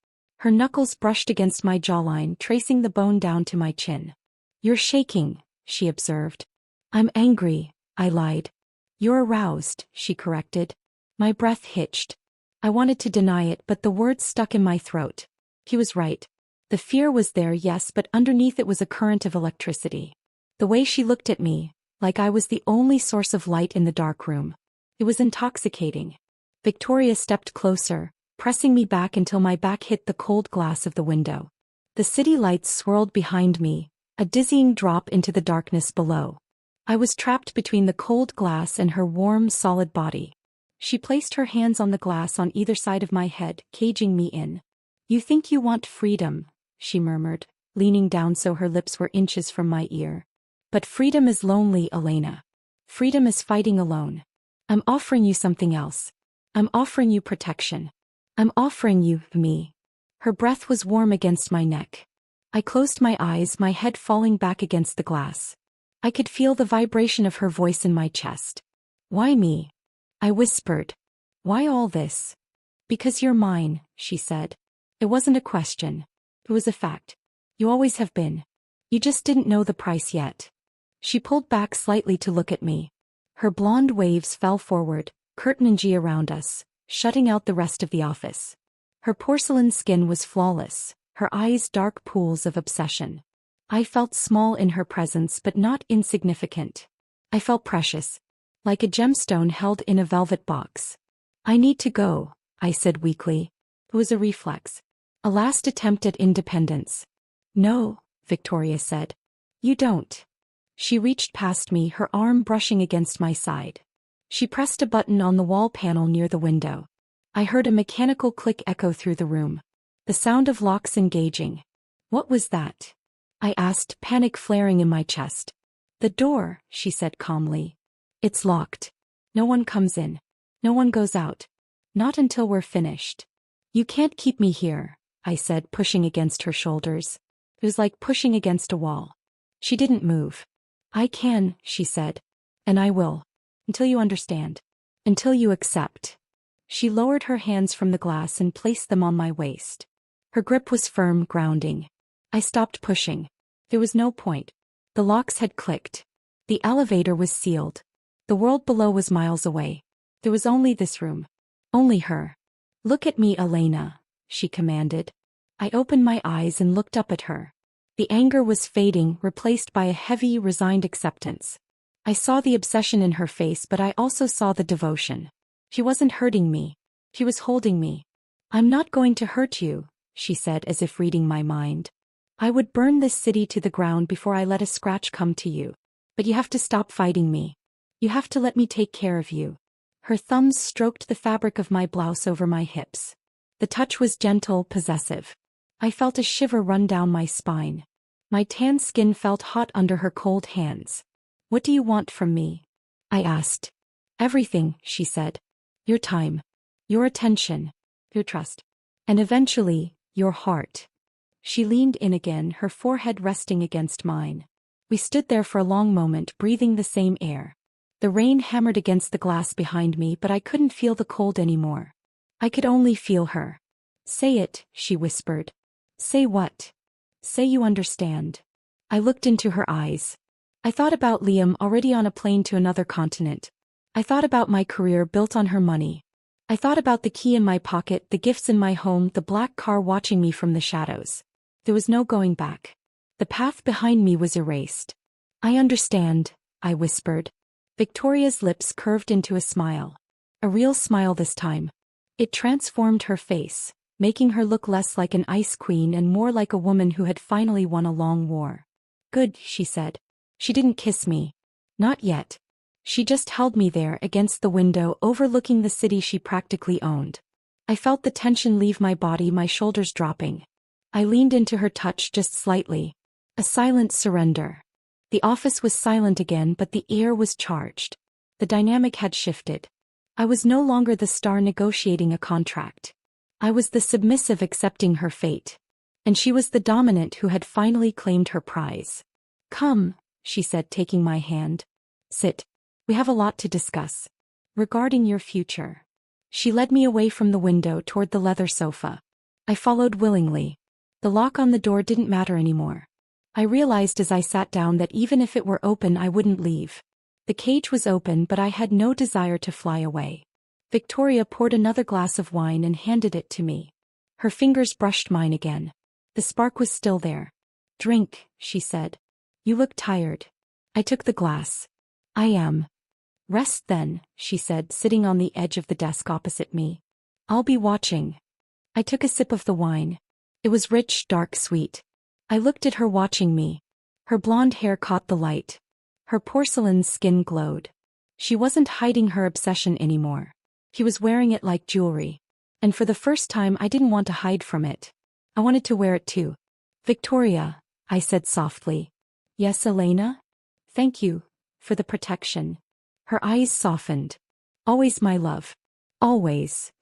Her knuckles brushed against my jawline, tracing the bone down to my chin. You're shaking, she observed. I'm angry, I lied. You're aroused, she corrected. My breath hitched. I wanted to deny it, but the words stuck in my throat. He was right. The fear was there, yes, but underneath it was a current of electricity. The way she looked at me, like I was the only source of light in the dark room. It was intoxicating. Victoria stepped closer, pressing me back until my back hit the cold glass of the window. The city lights swirled behind me, a dizzying drop into the darkness below. I was trapped between the cold glass and her warm, solid body. She placed her hands on the glass on either side of my head, caging me in. You think you want freedom, she murmured, leaning down so her lips were inches from my ear. But freedom is lonely, Elena. Freedom is fighting alone. I'm offering you something else. I'm offering you protection. I'm offering you me. Her breath was warm against my neck. I closed my eyes, my head falling back against the glass. I could feel the vibration of her voice in my chest. Why me? I whispered. Why all this? Because you're mine, she said. It wasn't a question. It was a fact. You always have been. You just didn't know the price yet. She pulled back slightly to look at me. Her blonde waves fell forward, curtain-y around us, shutting out the rest of the office. Her porcelain skin was flawless, her eyes dark pools of obsession. I felt small in her presence but not insignificant. I felt precious, like a gemstone held in a velvet box. I need to go, I said weakly. It was a reflex. A last attempt at independence. No, Victoria said. You don't. She reached past me, her arm brushing against my side. She pressed a button on the wall panel near the window. I heard a mechanical click echo through the room. The sound of locks engaging. What was that? I asked, panic flaring in my chest. The door, she said calmly. It's locked. No one comes in. No one goes out. Not until we're finished. You can't keep me here, I said, pushing against her shoulders. It was like pushing against a wall. She didn't move. I can, she said. And I will. Until you understand. Until you accept. She lowered her hands from the glass and placed them on my waist. Her grip was firm, grounding. I stopped pushing. There was no point. The locks had clicked. The elevator was sealed. The world below was miles away. There was only this room. Only her. Look at me, Elena, she commanded. I opened my eyes and looked up at her. The anger was fading, replaced by a heavy, resigned acceptance. I saw the obsession in her face, but I also saw the devotion. She wasn't hurting me. She was holding me. "I'm not going to hurt you," she said as if reading my mind. "I would burn this city to the ground before I let a scratch come to you. But you have to stop fighting me. You have to let me take care of you." Her thumbs stroked the fabric of my blouse over my hips. The touch was gentle, possessive. I felt a shiver run down my spine. My tan skin felt hot under her cold hands. "What do you want from me?" I asked. "Everything," she said. "Your time. Your attention. Your trust. And eventually, your heart." She leaned in again, her forehead resting against mine. We stood there for a long moment, breathing the same air. The rain hammered against the glass behind me, but I couldn't feel the cold anymore. I could only feel her. "Say it," she whispered. "Say what?" "Say you understand." I looked into her eyes. I thought about Liam already on a plane to another continent. I thought about my career built on her money. I thought about the key in my pocket, the gifts in my home, the black car watching me from the shadows. There was no going back. The path behind me was erased. "I understand," I whispered. Victoria's lips curved into a smile. A real smile this time. It transformed her face, making her look less like an ice queen and more like a woman who had finally won a long war. "Good," she said. She didn't kiss me. Not yet. She just held me there against the window overlooking the city she practically owned. I felt the tension leave my body, my shoulders dropping. I leaned into her touch just slightly. A silent surrender. The office was silent again, but the air was charged. The dynamic had shifted. I was no longer the star negotiating a contract. I was the submissive accepting her fate. And she was the dominant who had finally claimed her prize. "Come," she said, taking my hand. "Sit. We have a lot to discuss. Regarding your future." She led me away from the window toward the leather sofa. I followed willingly. The lock on the door didn't matter anymore. I realized as I sat down that even if it were open, I wouldn't leave. The cage was open, but I had no desire to fly away. Victoria poured another glass of wine and handed it to me. Her fingers brushed mine again. The spark was still there. "Drink," she said. "You look tired." I took the glass. "I am." "Rest then," she said, sitting on the edge of the desk opposite me. "I'll be watching." I took a sip of the wine. It was rich, dark, sweet. I looked at her watching me. Her blonde hair caught the light. Her porcelain skin glowed. She wasn't hiding her obsession anymore. She was wearing it like jewelry. And for the first time, I didn't want to hide from it. I wanted to wear it too. "Victoria," I said softly. "Yes, Elena?" "Thank you for the protection." Her eyes softened. "Always, my love. Always."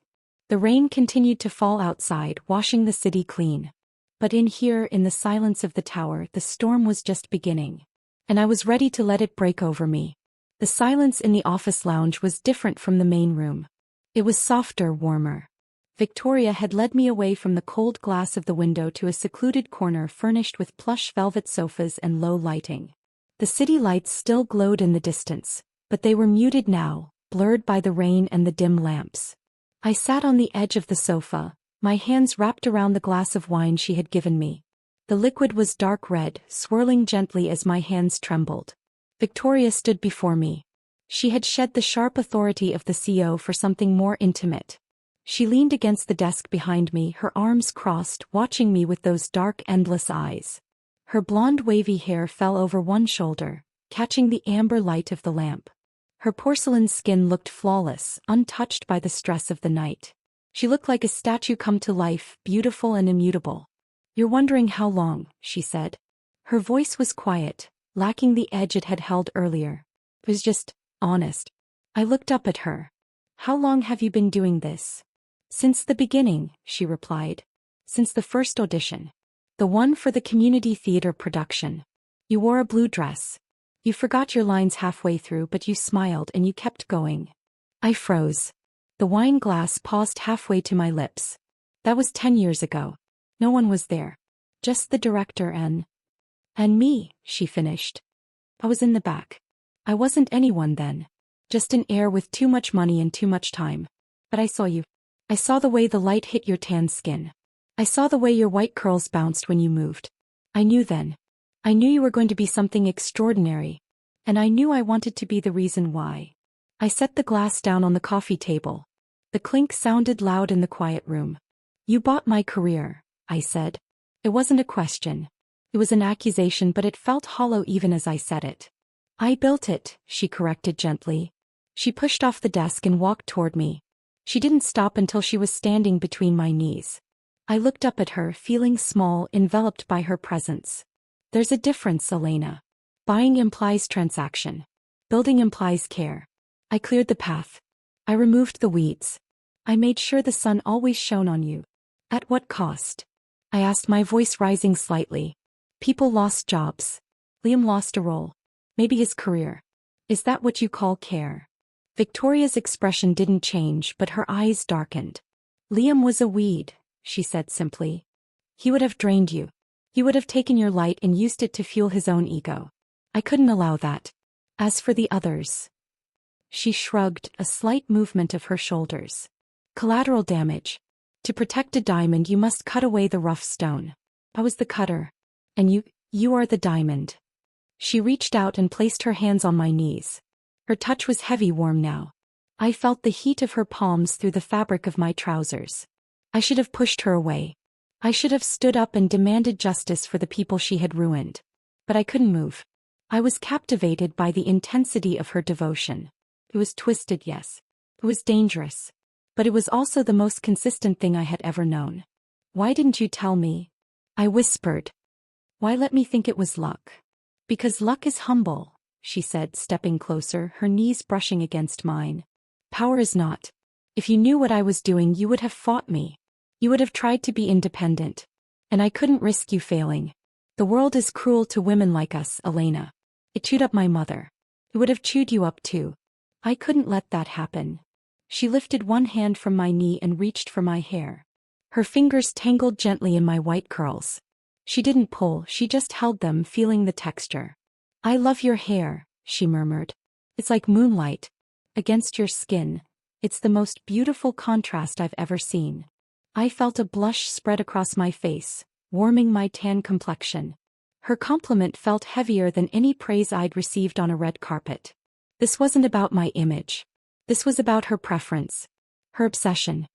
The rain continued to fall outside, washing the city clean. But in here, in the silence of the tower, the storm was just beginning. And I was ready to let it break over me. The silence in the office lounge was different from the main room. It was softer, warmer. Victoria had led me away from the cold glass of the window to a secluded corner furnished with plush velvet sofas and low lighting. The city lights still glowed in the distance, but they were muted now, blurred by the rain and the dim lamps. I sat on the edge of the sofa, my hands wrapped around the glass of wine she had given me. The liquid was dark red, swirling gently as my hands trembled. Victoria stood before me. She had shed the sharp authority of the CEO for something more intimate. She leaned against the desk behind me, her arms crossed, watching me with those dark, endless eyes. Her blonde wavy hair fell over one shoulder, catching the amber light of the lamp. Her porcelain skin looked flawless, untouched by the stress of the night. She looked like a statue come to life, beautiful and immutable. "You're wondering how long," she said. Her voice was quiet, lacking the edge it had held earlier. It was just honest. I looked up at her. "How long have you been doing this?" "Since the beginning," she replied. "Since the first audition. The one for the community theater production. You wore a blue dress. You forgot your lines halfway through, but you smiled and you kept going." I froze. The wine glass paused halfway to my lips. That was 10 years ago. No one was there. Just the director and me, she finished. I was in the back. I wasn't anyone then. Just an heir with too much money and too much time. But I saw you. I saw the way the light hit your tan skin. I saw the way your white curls bounced when you moved. I knew then. I knew you were going to be something extraordinary. And I knew I wanted to be the reason why. I set the glass down on the coffee table. The clink sounded loud in the quiet room. You bought my career, I said. It wasn't a question. It was an accusation, but it felt hollow even as I said it. I built it, she corrected gently. She pushed off the desk and walked toward me. She didn't stop until she was standing between my knees. I looked up at her, feeling small, enveloped by her presence. There's a difference, Elena. Buying implies transaction. Building implies care. I cleared the path. I removed the weeds. I made sure the sun always shone on you. At what cost? I asked, my voice rising slightly. People lost jobs. Liam lost a role. Maybe his career. Is that what you call care? Victoria's expression didn't change, but her eyes darkened. Liam was a weed, she said simply. He would have drained you. He would have taken your light and used it to fuel his own ego. I couldn't allow that. As for the others. She shrugged, a slight movement of her shoulders. Collateral damage. To protect a diamond, you must cut away the rough stone. I was the cutter. And you are the diamond. She reached out and placed her hands on my knees. Her touch was heavy, warm now. I felt the heat of her palms through the fabric of my trousers. I should have pushed her away. I should have stood up and demanded justice for the people she had ruined. But I couldn't move. I was captivated by the intensity of her devotion. It was twisted, yes. It was dangerous. But it was also the most consistent thing I had ever known. Why didn't you tell me? I whispered. Why let me think it was luck? Because luck is humble, she said, stepping closer, her knees brushing against mine. Power is not. If you knew what I was doing, you would have fought me. You would have tried to be independent. And I couldn't risk you failing. The world is cruel to women like us, Elena. It chewed up my mother. It would have chewed you up too. I couldn't let that happen. She lifted one hand from my knee and reached for my hair. Her fingers tangled gently in my white curls. She didn't pull, she just held them, feeling the texture. I love your hair, she murmured. It's like moonlight. Against your skin. It's the most beautiful contrast I've ever seen. I felt a blush spread across my face, warming my tan complexion. Her compliment felt heavier than any praise I'd received on a red carpet. This wasn't about my image. This was about her preference. Her obsession.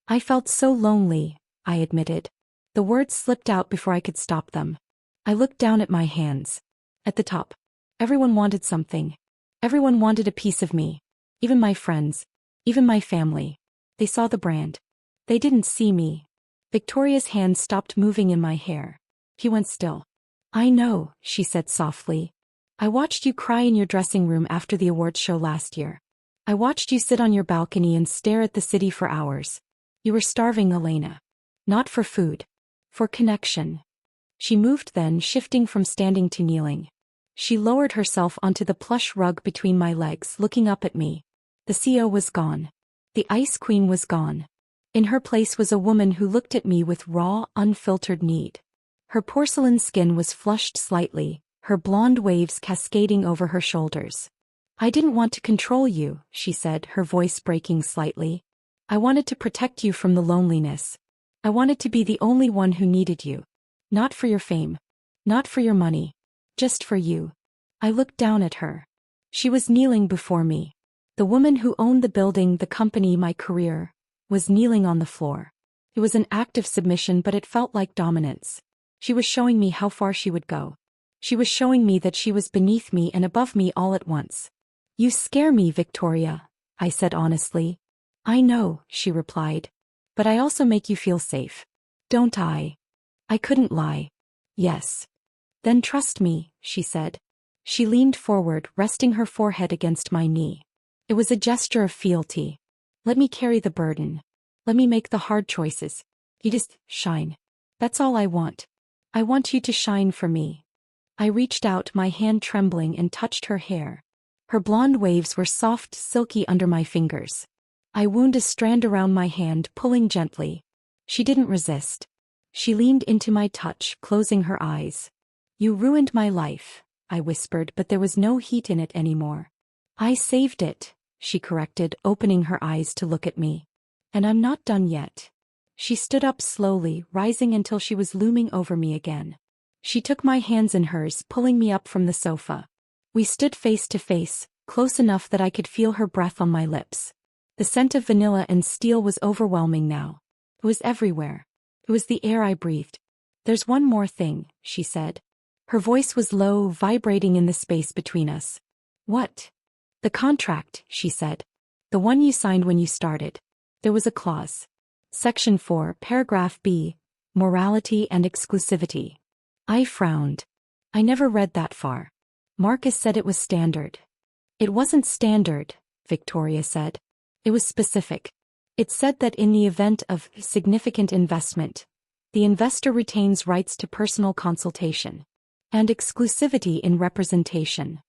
I felt so lonely, I admitted. The words slipped out before I could stop them. I looked down at my hands. At the top. Everyone wanted something. Everyone wanted a piece of me. Even my friends. Even my family. They saw the brand. They didn't see me. Victoria's hand stopped moving in my hair. He went still. I know, she said softly. I watched you cry in your dressing room after the awards show last year. I watched you sit on your balcony and stare at the city for hours. You were starving, Elena. Not for food. For connection. She moved then, shifting from standing to kneeling. She lowered herself onto the plush rug between my legs, looking up at me. The CEO was gone. The Ice Queen was gone. In her place was a woman who looked at me with raw, unfiltered need. Her porcelain skin was flushed slightly, her blonde waves cascading over her shoulders. I didn't want to control you, she said, her voice breaking slightly. I wanted to protect you from the loneliness. I wanted to be the only one who needed you. Not for your fame. Not for your money. Just for you. I looked down at her. She was kneeling before me. The woman who owned the building, the company, my career, was kneeling on the floor. It was an act of submission, but it felt like dominance. She was showing me how far she would go. She was showing me that she was beneath me and above me all at once. You scare me, Victoria, I said honestly. I know, she replied. But I also make you feel safe. Don't I? I couldn't lie. Yes. Then trust me, she said. She leaned forward, resting her forehead against my knee. It was a gesture of fealty. Let me carry the burden. Let me make the hard choices. You just shine. That's all I want. I want you to shine for me. I reached out, my hand trembling, and touched her hair. Her blonde waves were soft, silky under my fingers. I wound a strand around my hand, pulling gently. She didn't resist. She leaned into my touch, closing her eyes. You ruined my life, I whispered, but there was no heat in it anymore. I saved it, she corrected, opening her eyes to look at me. And I'm not done yet. She stood up slowly, rising until she was looming over me again. She took my hands in hers, pulling me up from the sofa. We stood face to face, close enough that I could feel her breath on my lips. The scent of vanilla and steel was overwhelming now. It was everywhere. It was the air I breathed. "There's one more thing," she said. Her voice was low, vibrating in the space between us. "What?" "The contract," she said. "The one you signed when you started. There was a clause. Section 4, paragraph B, morality and exclusivity." I frowned. I never read that far. Marcus said it was standard. "It wasn't standard," Victoria said. "It was specific. It said that in the event of significant investment, the investor retains rights to personal consultation and exclusivity in representation."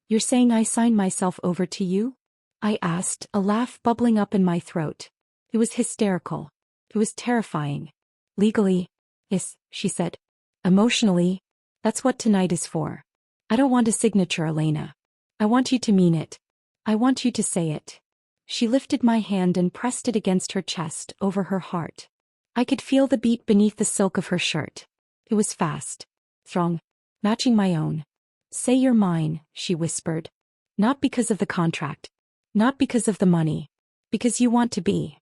"You're saying I sign myself over to you?" I asked, a laugh bubbling up in my throat. It was hysterical. It was terrifying. "Legally, yes," she said. "Emotionally, that's what tonight is for. I don't want a signature, Elena. I want you to mean it. I want you to say it." She lifted my hand and pressed it against her chest, over her heart. I could feel the beat beneath the silk of her shirt. It was fast, strong, matching my own. "Say you're mine," she whispered. "Not because of the contract. Not because of the money. Because you want to be."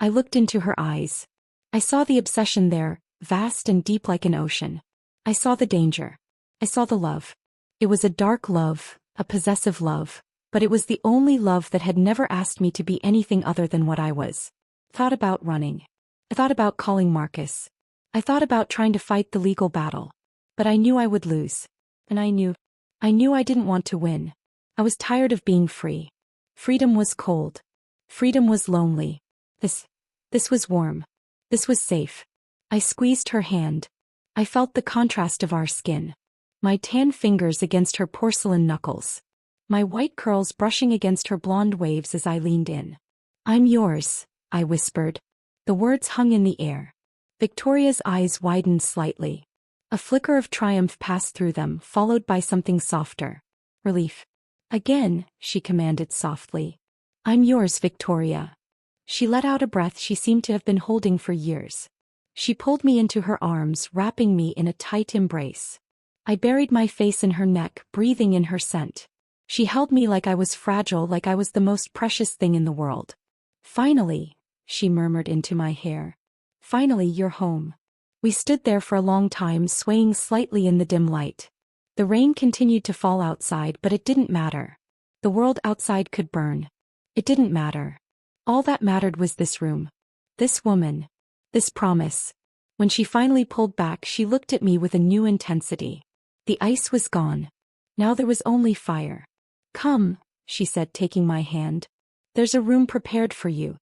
I looked into her eyes. I saw the obsession there, vast and deep like an ocean. I saw the danger. I saw the love. It was a dark love, a possessive love, but it was the only love that had never asked me to be anything other than what I was. Thought about running. I thought about calling Marcus. I thought about trying to fight the legal battle. But I knew I would lose. And I knew I didn't want to win. I was tired of being free. Freedom was cold. Freedom was lonely. This was warm. This was safe. I squeezed her hand. I felt the contrast of our skin. My tan fingers against her porcelain knuckles. My white curls brushing against her blonde waves as I leaned in. "I'm yours," I whispered. The words hung in the air. Victoria's eyes widened slightly. A flicker of triumph passed through them, followed by something softer. Relief. "Again," she commanded softly. "I'm yours, Victoria." She let out a breath she seemed to have been holding for years. She pulled me into her arms, wrapping me in a tight embrace. I buried my face in her neck, breathing in her scent. She held me like I was fragile, like I was the most precious thing in the world. "Finally," she murmured into my hair. "Finally, you're home." We stood there for a long time, swaying slightly in the dim light. The rain continued to fall outside, but it didn't matter. The world outside could burn. It didn't matter. All that mattered was this room. This woman. This promise. When she finally pulled back, she looked at me with a new intensity. The ice was gone. Now there was only fire. "Come," she said, taking my hand. "There's a room prepared for you.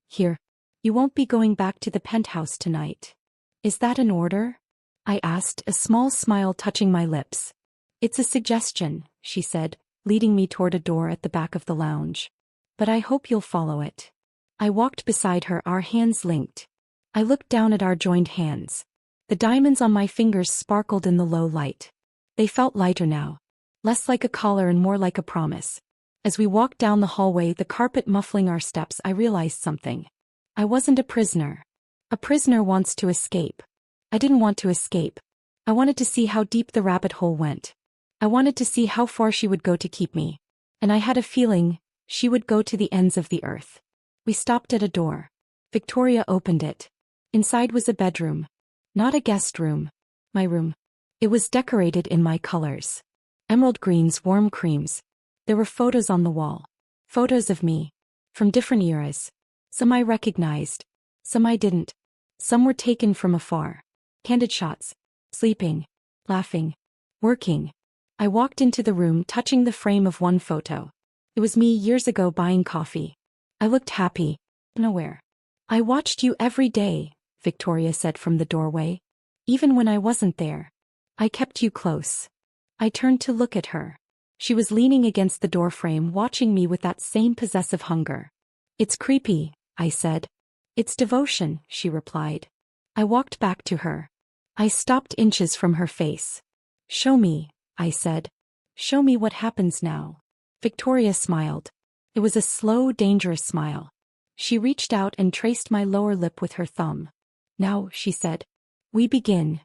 Here. You won't be going back to the penthouse tonight." "Is that an order?" I asked, a small smile touching my lips. "It's a suggestion," she said, leading me toward a door at the back of the lounge. "But I hope you'll follow it." I walked beside her, our hands linked. I looked down at our joined hands. The diamonds on my fingers sparkled in the low light. They felt lighter now. Less like a collar and more like a promise. As we walked down the hallway, the carpet muffling our steps, I realized something. I wasn't a prisoner. A prisoner wants to escape. I didn't want to escape. I wanted to see how deep the rabbit hole went. I wanted to see how far she would go to keep me. And I had a feeling she would go to the ends of the earth. We stopped at a door. Victoria opened it. Inside was a bedroom. Not a guest room. My room. It was decorated in my colors. Emerald greens, warm creams. There were photos on the wall. Photos of me. From different eras. Some I recognized. Some I didn't. Some were taken from afar. Candid shots. Sleeping. Laughing. Working. I walked into the room, touching the frame of one photo. It was me years ago buying coffee. I looked happy. Unaware. "I watched you every day," Victoria said from the doorway. "Even when I wasn't there. I kept you close." I turned to look at her. She was leaning against the doorframe, watching me with that same possessive hunger. "It's creepy," I said. "It's devotion," she replied. I walked back to her. I stopped inches from her face. "Show me," I said. "Show me what happens now." Victoria smiled. It was a slow, dangerous smile. She reached out and traced my lower lip with her thumb. "Now," she said. "We begin."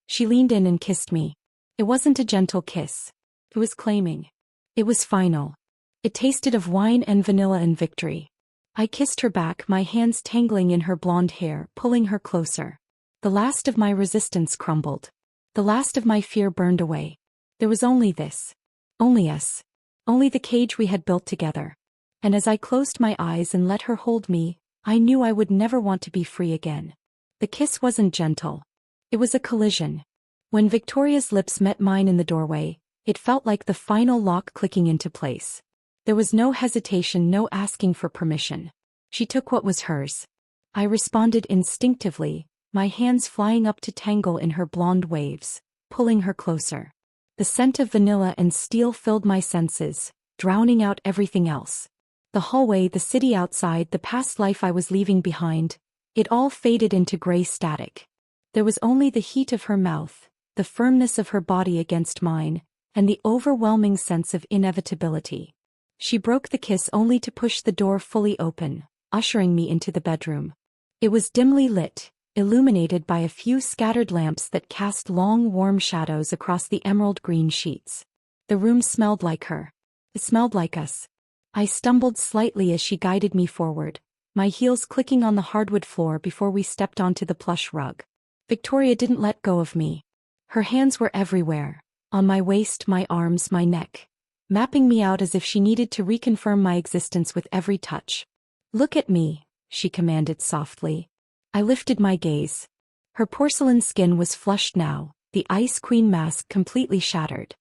She leaned in and kissed me. It wasn't a gentle kiss. It was claiming. It was final. It tasted of wine and vanilla and victory. I kissed her back, my hands tangling in her blonde hair, pulling her closer. The last of my resistance crumbled. The last of my fear burned away. There was only this. Only us. Only the cage we had built together. And as I closed my eyes and let her hold me, I knew I would never want to be free again. The kiss wasn't gentle. It was a collision. When Victoria's lips met mine in the doorway, it felt like the final lock clicking into place. There was no hesitation, no asking for permission. She took what was hers. I responded instinctively, my hands flying up to tangle in her blonde waves, pulling her closer. The scent of vanilla and steel filled my senses, drowning out everything else. The hallway, the city outside, the past life I was leaving behind, it all faded into gray static. There was only the heat of her mouth, the firmness of her body against mine, and the overwhelming sense of inevitability. She broke the kiss only to push the door fully open, ushering me into the bedroom. It was dimly lit, illuminated by a few scattered lamps that cast long warm shadows across the emerald green sheets. The room smelled like her. It smelled like us. I stumbled slightly as she guided me forward, my heels clicking on the hardwood floor before we stepped onto the plush rug. Victoria didn't let go of me. Her hands were everywhere, on my waist, my arms, my neck, mapping me out as if she needed to reconfirm my existence with every touch. "Look at me," she commanded softly. I lifted my gaze. Her porcelain skin was flushed now, the Ice Queen mask completely shattered.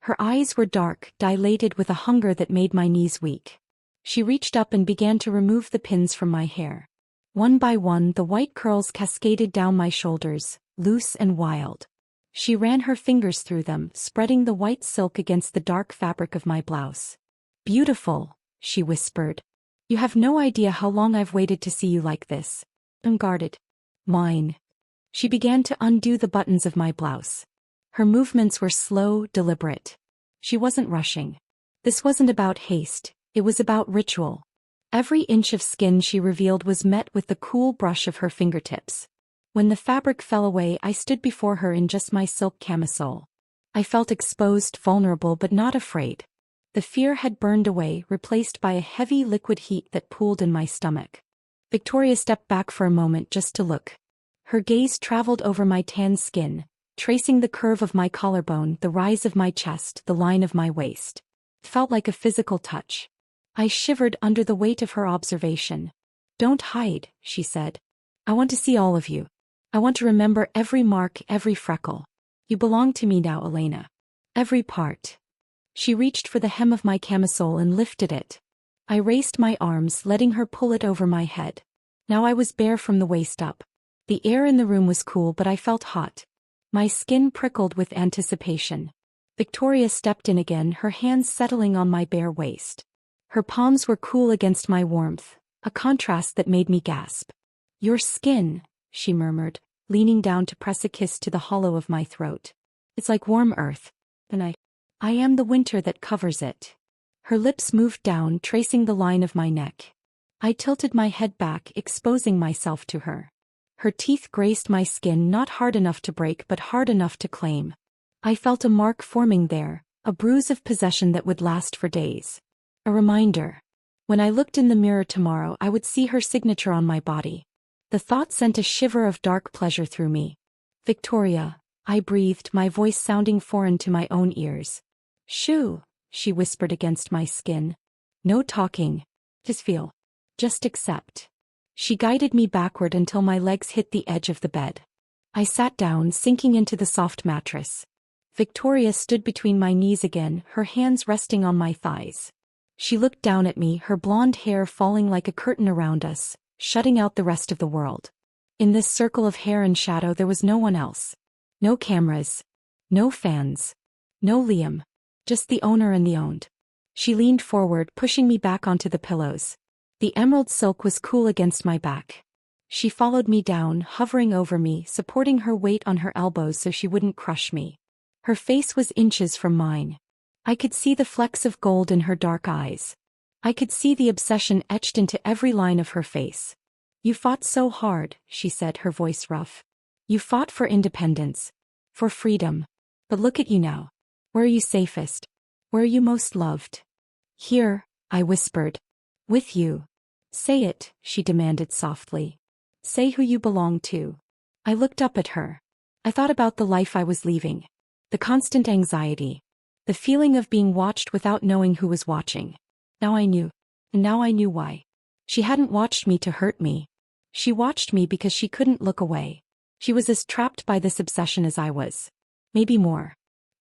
Her eyes were dark, dilated with a hunger that made my knees weak. She reached up and began to remove the pins from my hair. One by one, the white curls cascaded down my shoulders, loose and wild. She ran her fingers through them, spreading the white silk against the dark fabric of my blouse. "Beautiful," she whispered. "You have no idea how long I've waited to see you like this. Unguarded. Mine." She began to undo the buttons of my blouse. Her movements were slow, deliberate. She wasn't rushing. This wasn't about haste, it was about ritual. Every inch of skin she revealed was met with the cool brush of her fingertips. When the fabric fell away, I stood before her in just my silk camisole. I felt exposed, vulnerable, but not afraid. The fear had burned away, replaced by a heavy liquid heat that pooled in my stomach. Victoria stepped back for a moment just to look. Her gaze traveled over my tan skin, tracing the curve of my collarbone, the rise of my chest, the line of my waist. It felt like a physical touch. I shivered under the weight of her observation. "Don't hide," she said. "I want to see all of you. I want to remember every mark, every freckle. You belong to me now, Elena. Every part." She reached for the hem of my camisole and lifted it. I raised my arms, letting her pull it over my head. Now I was bare from the waist up. The air in the room was cool, but I felt hot. My skin prickled with anticipation. Victoria stepped in again, her hands settling on my bare waist. Her palms were cool against my warmth, a contrast that made me gasp. "Your skin," she murmured, leaning down to press a kiss to the hollow of my throat. "It's like warm earth, and I am the winter that covers it." Her lips moved down, tracing the line of my neck. I tilted my head back, exposing myself to her. Her teeth graced my skin, not hard enough to break but hard enough to claim. I felt a mark forming there, a bruise of possession that would last for days. A reminder. When I looked in the mirror tomorrow, I would see her signature on my body. The thought sent a shiver of dark pleasure through me. "Victoria," I breathed, my voice sounding foreign to my own ears. "Shoo," she whispered against my skin. "No talking. Just feel. Just accept." She guided me backward until my legs hit the edge of the bed. I sat down, sinking into the soft mattress. Victoria stood between my knees again, her hands resting on my thighs. She looked down at me, her blonde hair falling like a curtain around us, shutting out the rest of the world. In this circle of hair and shadow there was no one else. No cameras. No fans. No Liam. Just the owner and the owned. She leaned forward, pushing me back onto the pillows. The emerald silk was cool against my back. She followed me down, hovering over me, supporting her weight on her elbows so she wouldn't crush me. Her face was inches from mine. I could see the flecks of gold in her dark eyes. I could see the obsession etched into every line of her face. "You fought so hard," she said, her voice rough. "You fought for independence. For freedom. But look at you now. Where are you safest? Where are you most loved?" "Here," I whispered. "With you." Say it, she demanded softly. Say who you belong to. I looked up at her. I thought about the life I was leaving. The constant anxiety. The feeling of being watched without knowing who was watching. Now I knew. And now I knew why. She hadn't watched me to hurt me. She watched me because she couldn't look away. She was as trapped by this obsession as I was. Maybe more.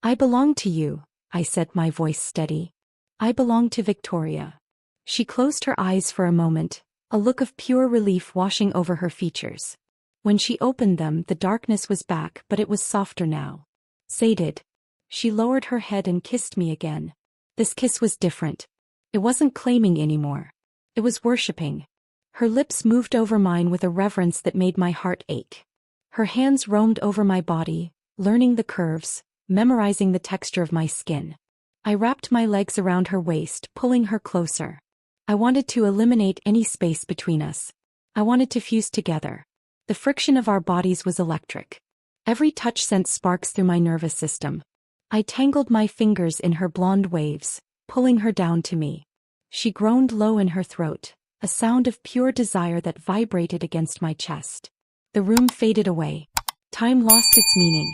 I belong to you, I said, my voice steady. I belong to Victoria. She closed her eyes for a moment, a look of pure relief washing over her features. When she opened them, the darkness was back, but it was softer now. Sated. She lowered her head and kissed me again. This kiss was different. It wasn't claiming anymore. It was worshipping. Her lips moved over mine with a reverence that made my heart ache. Her hands roamed over my body, learning the curves, memorizing the texture of my skin. I wrapped my legs around her waist, pulling her closer. I wanted to eliminate any space between us. I wanted to fuse together. The friction of our bodies was electric. Every touch sent sparks through my nervous system. I tangled my fingers in her blonde waves, pulling her down to me. She groaned low in her throat, a sound of pure desire that vibrated against my chest. The room faded away. Time lost its meaning.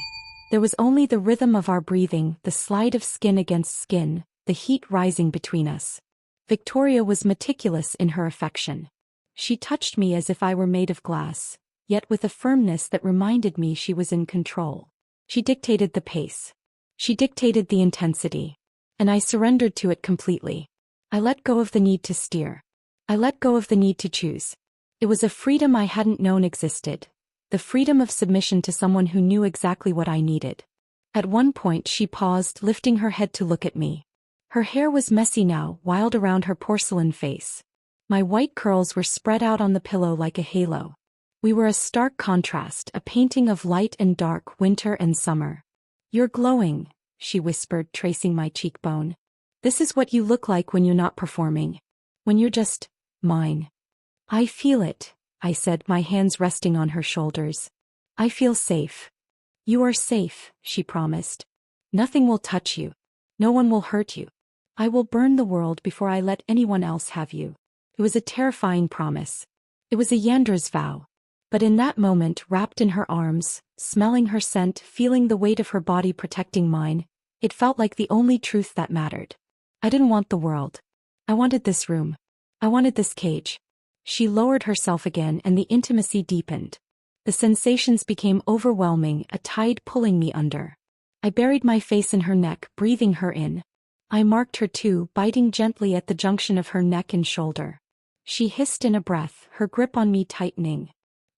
There was only the rhythm of our breathing, the slide of skin against skin, the heat rising between us. Victoria was meticulous in her affection. She touched me as if I were made of glass, yet with a firmness that reminded me she was in control. She dictated the pace. She dictated the intensity. And I surrendered to it completely. I let go of the need to steer. I let go of the need to choose. It was a freedom I hadn't known existed. The freedom of submission to someone who knew exactly what I needed. At one point she paused, lifting her head to look at me. Her hair was messy now, wild around her porcelain face. My white curls were spread out on the pillow like a halo. We were a stark contrast, a painting of light and dark, winter and summer. You're glowing, she whispered, tracing my cheekbone. This is what you look like when you're not performing. When you're just mine. I feel it, I said, my hands resting on her shoulders. I feel safe. You are safe, she promised. Nothing will touch you. No one will hurt you. I will burn the world before I let anyone else have you. It was a terrifying promise. It was a Yandere's vow. But in that moment, wrapped in her arms, smelling her scent, feeling the weight of her body protecting mine, it felt like the only truth that mattered. I didn't want the world. I wanted this room. I wanted this cage. She lowered herself again and the intimacy deepened. The sensations became overwhelming, a tide pulling me under. I buried my face in her neck, breathing her in. I marked her too, biting gently at the junction of her neck and shoulder. She hissed in a breath, her grip on me tightening.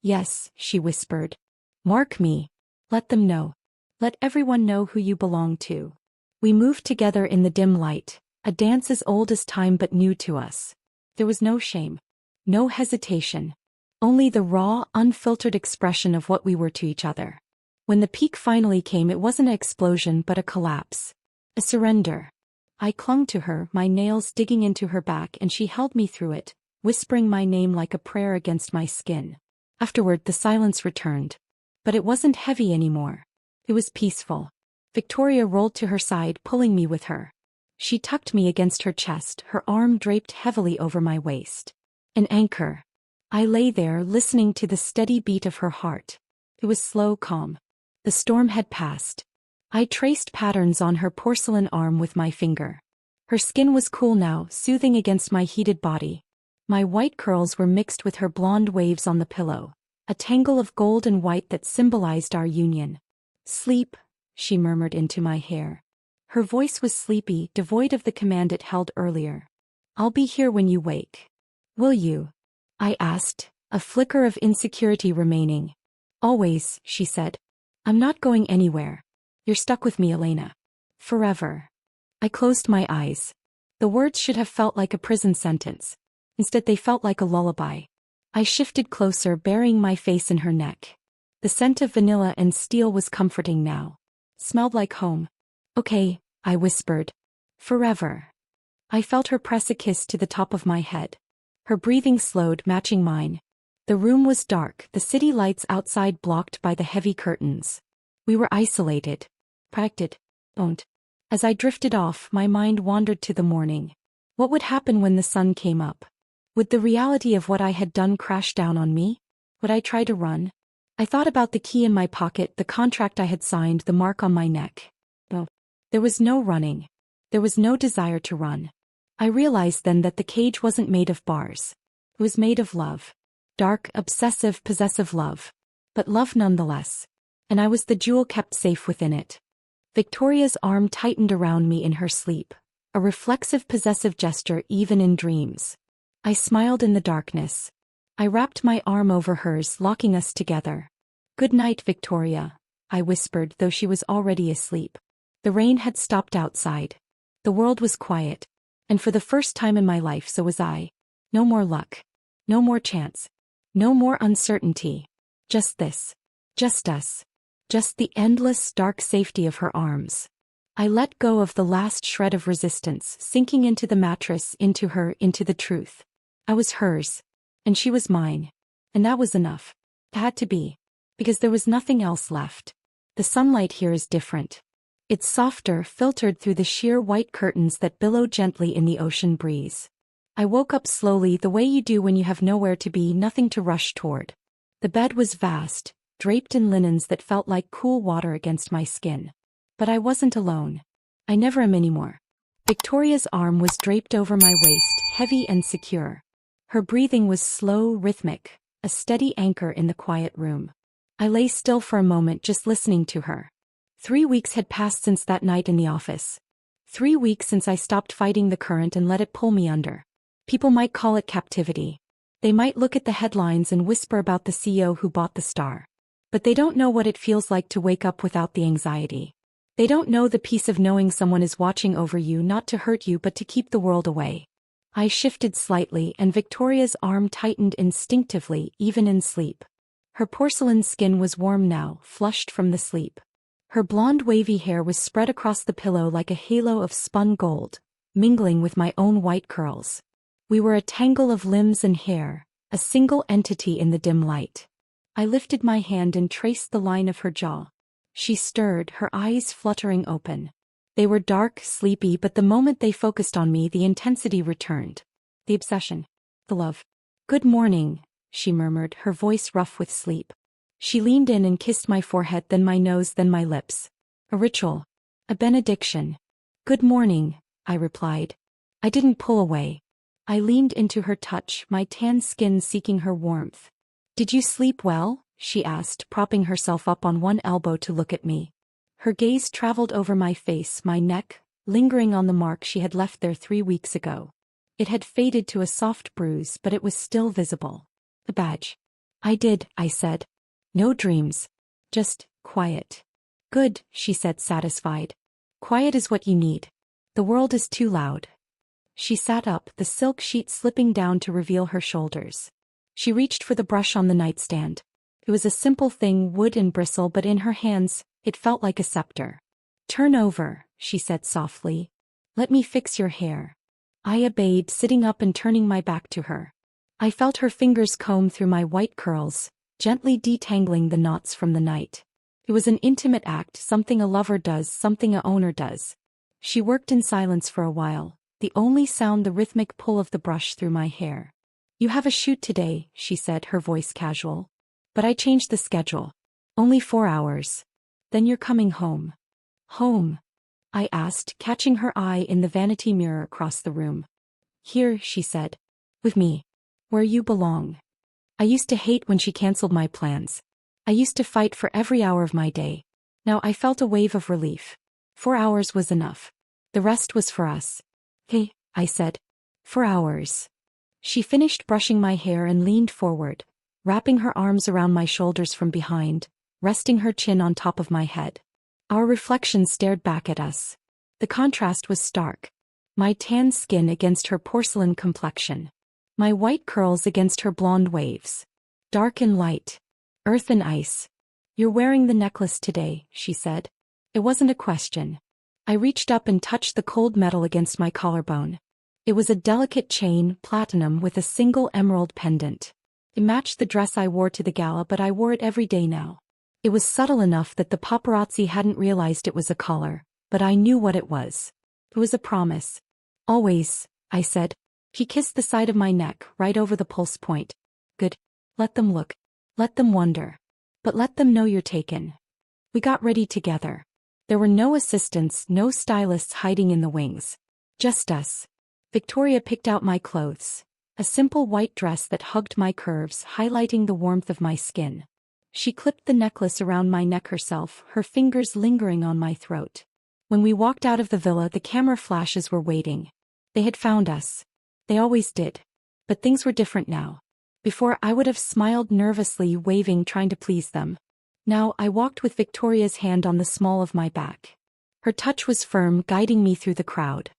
Yes, she whispered. Mark me. Let them know. Let everyone know who you belong to. We moved together in the dim light, a dance as old as time but new to us. There was no shame. No hesitation. Only the raw, unfiltered expression of what we were to each other. When the peak finally came, it wasn't an explosion but a collapse. A surrender. I clung to her, my nails digging into her back, and she held me through it, whispering my name like a prayer against my skin. Afterward, the silence returned. But it wasn't heavy anymore. It was peaceful. Victoria rolled to her side, pulling me with her. She tucked me against her chest, her arm draped heavily over my waist. An anchor. I lay there, listening to the steady beat of her heart. It was slow, calm. The storm had passed. I traced patterns on her porcelain arm with my finger. Her skin was cool now, soothing against my heated body. My white curls were mixed with her blonde waves on the pillow, a tangle of gold and white that symbolized our union. Sleep, she murmured into my hair. Her voice was sleepy, devoid of the command it held earlier. I'll be here when you wake. Will you? I asked, a flicker of insecurity remaining. Always, she said. I'm not going anywhere. You're stuck with me, Elena. Forever. I closed my eyes. The words should have felt like a prison sentence. Instead, they felt like a lullaby. I shifted closer, burying my face in her neck. The scent of vanilla and steel was comforting now. Smelled like home. Okay, I whispered. Forever. I felt her press a kiss to the top of my head. Her breathing slowed, matching mine. The room was dark, the city lights outside blocked by the heavy curtains. We were isolated. Protected. Owned. As I drifted off, my mind wandered to the morning. What would happen when the sun came up? Would the reality of what I had done crash down on me? Would I try to run? I thought about the key in my pocket, the contract I had signed, the mark on my neck. Oh, there was no running. There was no desire to run. I realized then that the cage wasn't made of bars. It was made of love. Dark, obsessive, possessive love. But love nonetheless. And I was the jewel kept safe within it. Victoria's arm tightened around me in her sleep, a reflexive possessive gesture even in dreams. I smiled in the darkness. I wrapped my arm over hers, locking us together. "Good night, Victoria," I whispered, though she was already asleep. The rain had stopped outside. The world was quiet. And for the first time in my life so was I. No more luck. No more chance. No more uncertainty. Just this. Just us. Just the endless, dark safety of her arms. I let go of the last shred of resistance, sinking into the mattress, into her, into the truth. I was hers. And she was mine. And that was enough. It had to be. Because there was nothing else left. The sunlight here is different. It's softer, filtered through the sheer white curtains that billow gently in the ocean breeze. I woke up slowly, the way you do when you have nowhere to be, nothing to rush toward. The bed was vast, draped in linens that felt like cool water against my skin. But I wasn't alone. I never am anymore. Victoria's arm was draped over my waist, heavy and secure. Her breathing was slow, rhythmic, a steady anchor in the quiet room. I lay still for a moment, just listening to her. 3 weeks had passed since that night in the office. 3 weeks since I stopped fighting the current and let it pull me under. People might call it captivity. They might look at the headlines and whisper about the CEO who bought the Star. But they don't know what it feels like to wake up without the anxiety. They don't know the peace of knowing someone is watching over you, not to hurt you but to keep the world away. I shifted slightly and Victoria's arm tightened instinctively, even in sleep. Her porcelain skin was warm now, flushed from the sleep. Her blonde wavy hair was spread across the pillow like a halo of spun gold, mingling with my own white curls. We were a tangle of limbs and hair, a single entity in the dim light. I lifted my hand and traced the line of her jaw. She stirred, her eyes fluttering open. They were dark, sleepy, but the moment they focused on me, the intensity returned. The obsession. The love. "Good morning," she murmured, her voice rough with sleep. She leaned in and kissed my forehead, then my nose, then my lips. A ritual. A benediction. "Good morning," I replied. I didn't pull away. I leaned into her touch, my tan skin seeking her warmth. "Did you sleep well?" she asked, propping herself up on one elbow to look at me. Her gaze traveled over my face, my neck, lingering on the mark she had left there 3 weeks ago. It had faded to a soft bruise, but it was still visible. The badge. "I did," I said. "No dreams. Just quiet." "Good," she said, satisfied. "Quiet is what you need. The world is too loud." She sat up, the silk sheet slipping down to reveal her shoulders. She reached for the brush on the nightstand. It was a simple thing, wood and bristle, but in her hands, it felt like a scepter. "Turn over," she said softly. "Let me fix your hair." I obeyed, sitting up and turning my back to her. I felt her fingers comb through my white curls, gently detangling the knots from the night. It was an intimate act, something a lover does, something a owner does. She worked in silence for a while, the only sound the rhythmic pull of the brush through my hair. "You have a shoot today," she said, her voice casual. "But I changed the schedule. Only 4 hours. Then you're coming home." "Home?" I asked, catching her eye in the vanity mirror across the room. "Here," she said. "With me. Where you belong." I used to hate when she canceled my plans. I used to fight for every hour of my day. Now I felt a wave of relief. 4 hours was enough. The rest was for us. "Hey," I said. 4 hours." She finished brushing my hair and leaned forward, wrapping her arms around my shoulders from behind, resting her chin on top of my head. Our reflections stared back at us. The contrast was stark. My tan skin against her porcelain complexion. My white curls against her blonde waves. Dark and light. Earth and ice. "You're wearing the necklace today," she said. It wasn't a question. I reached up and touched the cold metal against my collarbone. It was a delicate chain, platinum, with a single emerald pendant. It matched the dress I wore to the gala, but I wore it every day now. It was subtle enough that the paparazzi hadn't realized it was a collar, but I knew what it was. It was a promise. "Always," I said. He kissed the side of my neck, right over the pulse point. Good. Let them look. Let them wonder. But let them know you're taken. We got ready together. There were no assistants, no stylists hiding in the wings. Just us. Victoria picked out my clothes. A simple white dress that hugged my curves, highlighting the warmth of my skin. She clipped the necklace around my neck herself, her fingers lingering on my throat. When we walked out of the villa, the camera flashes were waiting. They had found us. They always did. But things were different now. Before, I would have smiled nervously, waving, trying to please them. Now, I walked with Victoria's hand on the small of my back. Her touch was firm, guiding me through the crowd.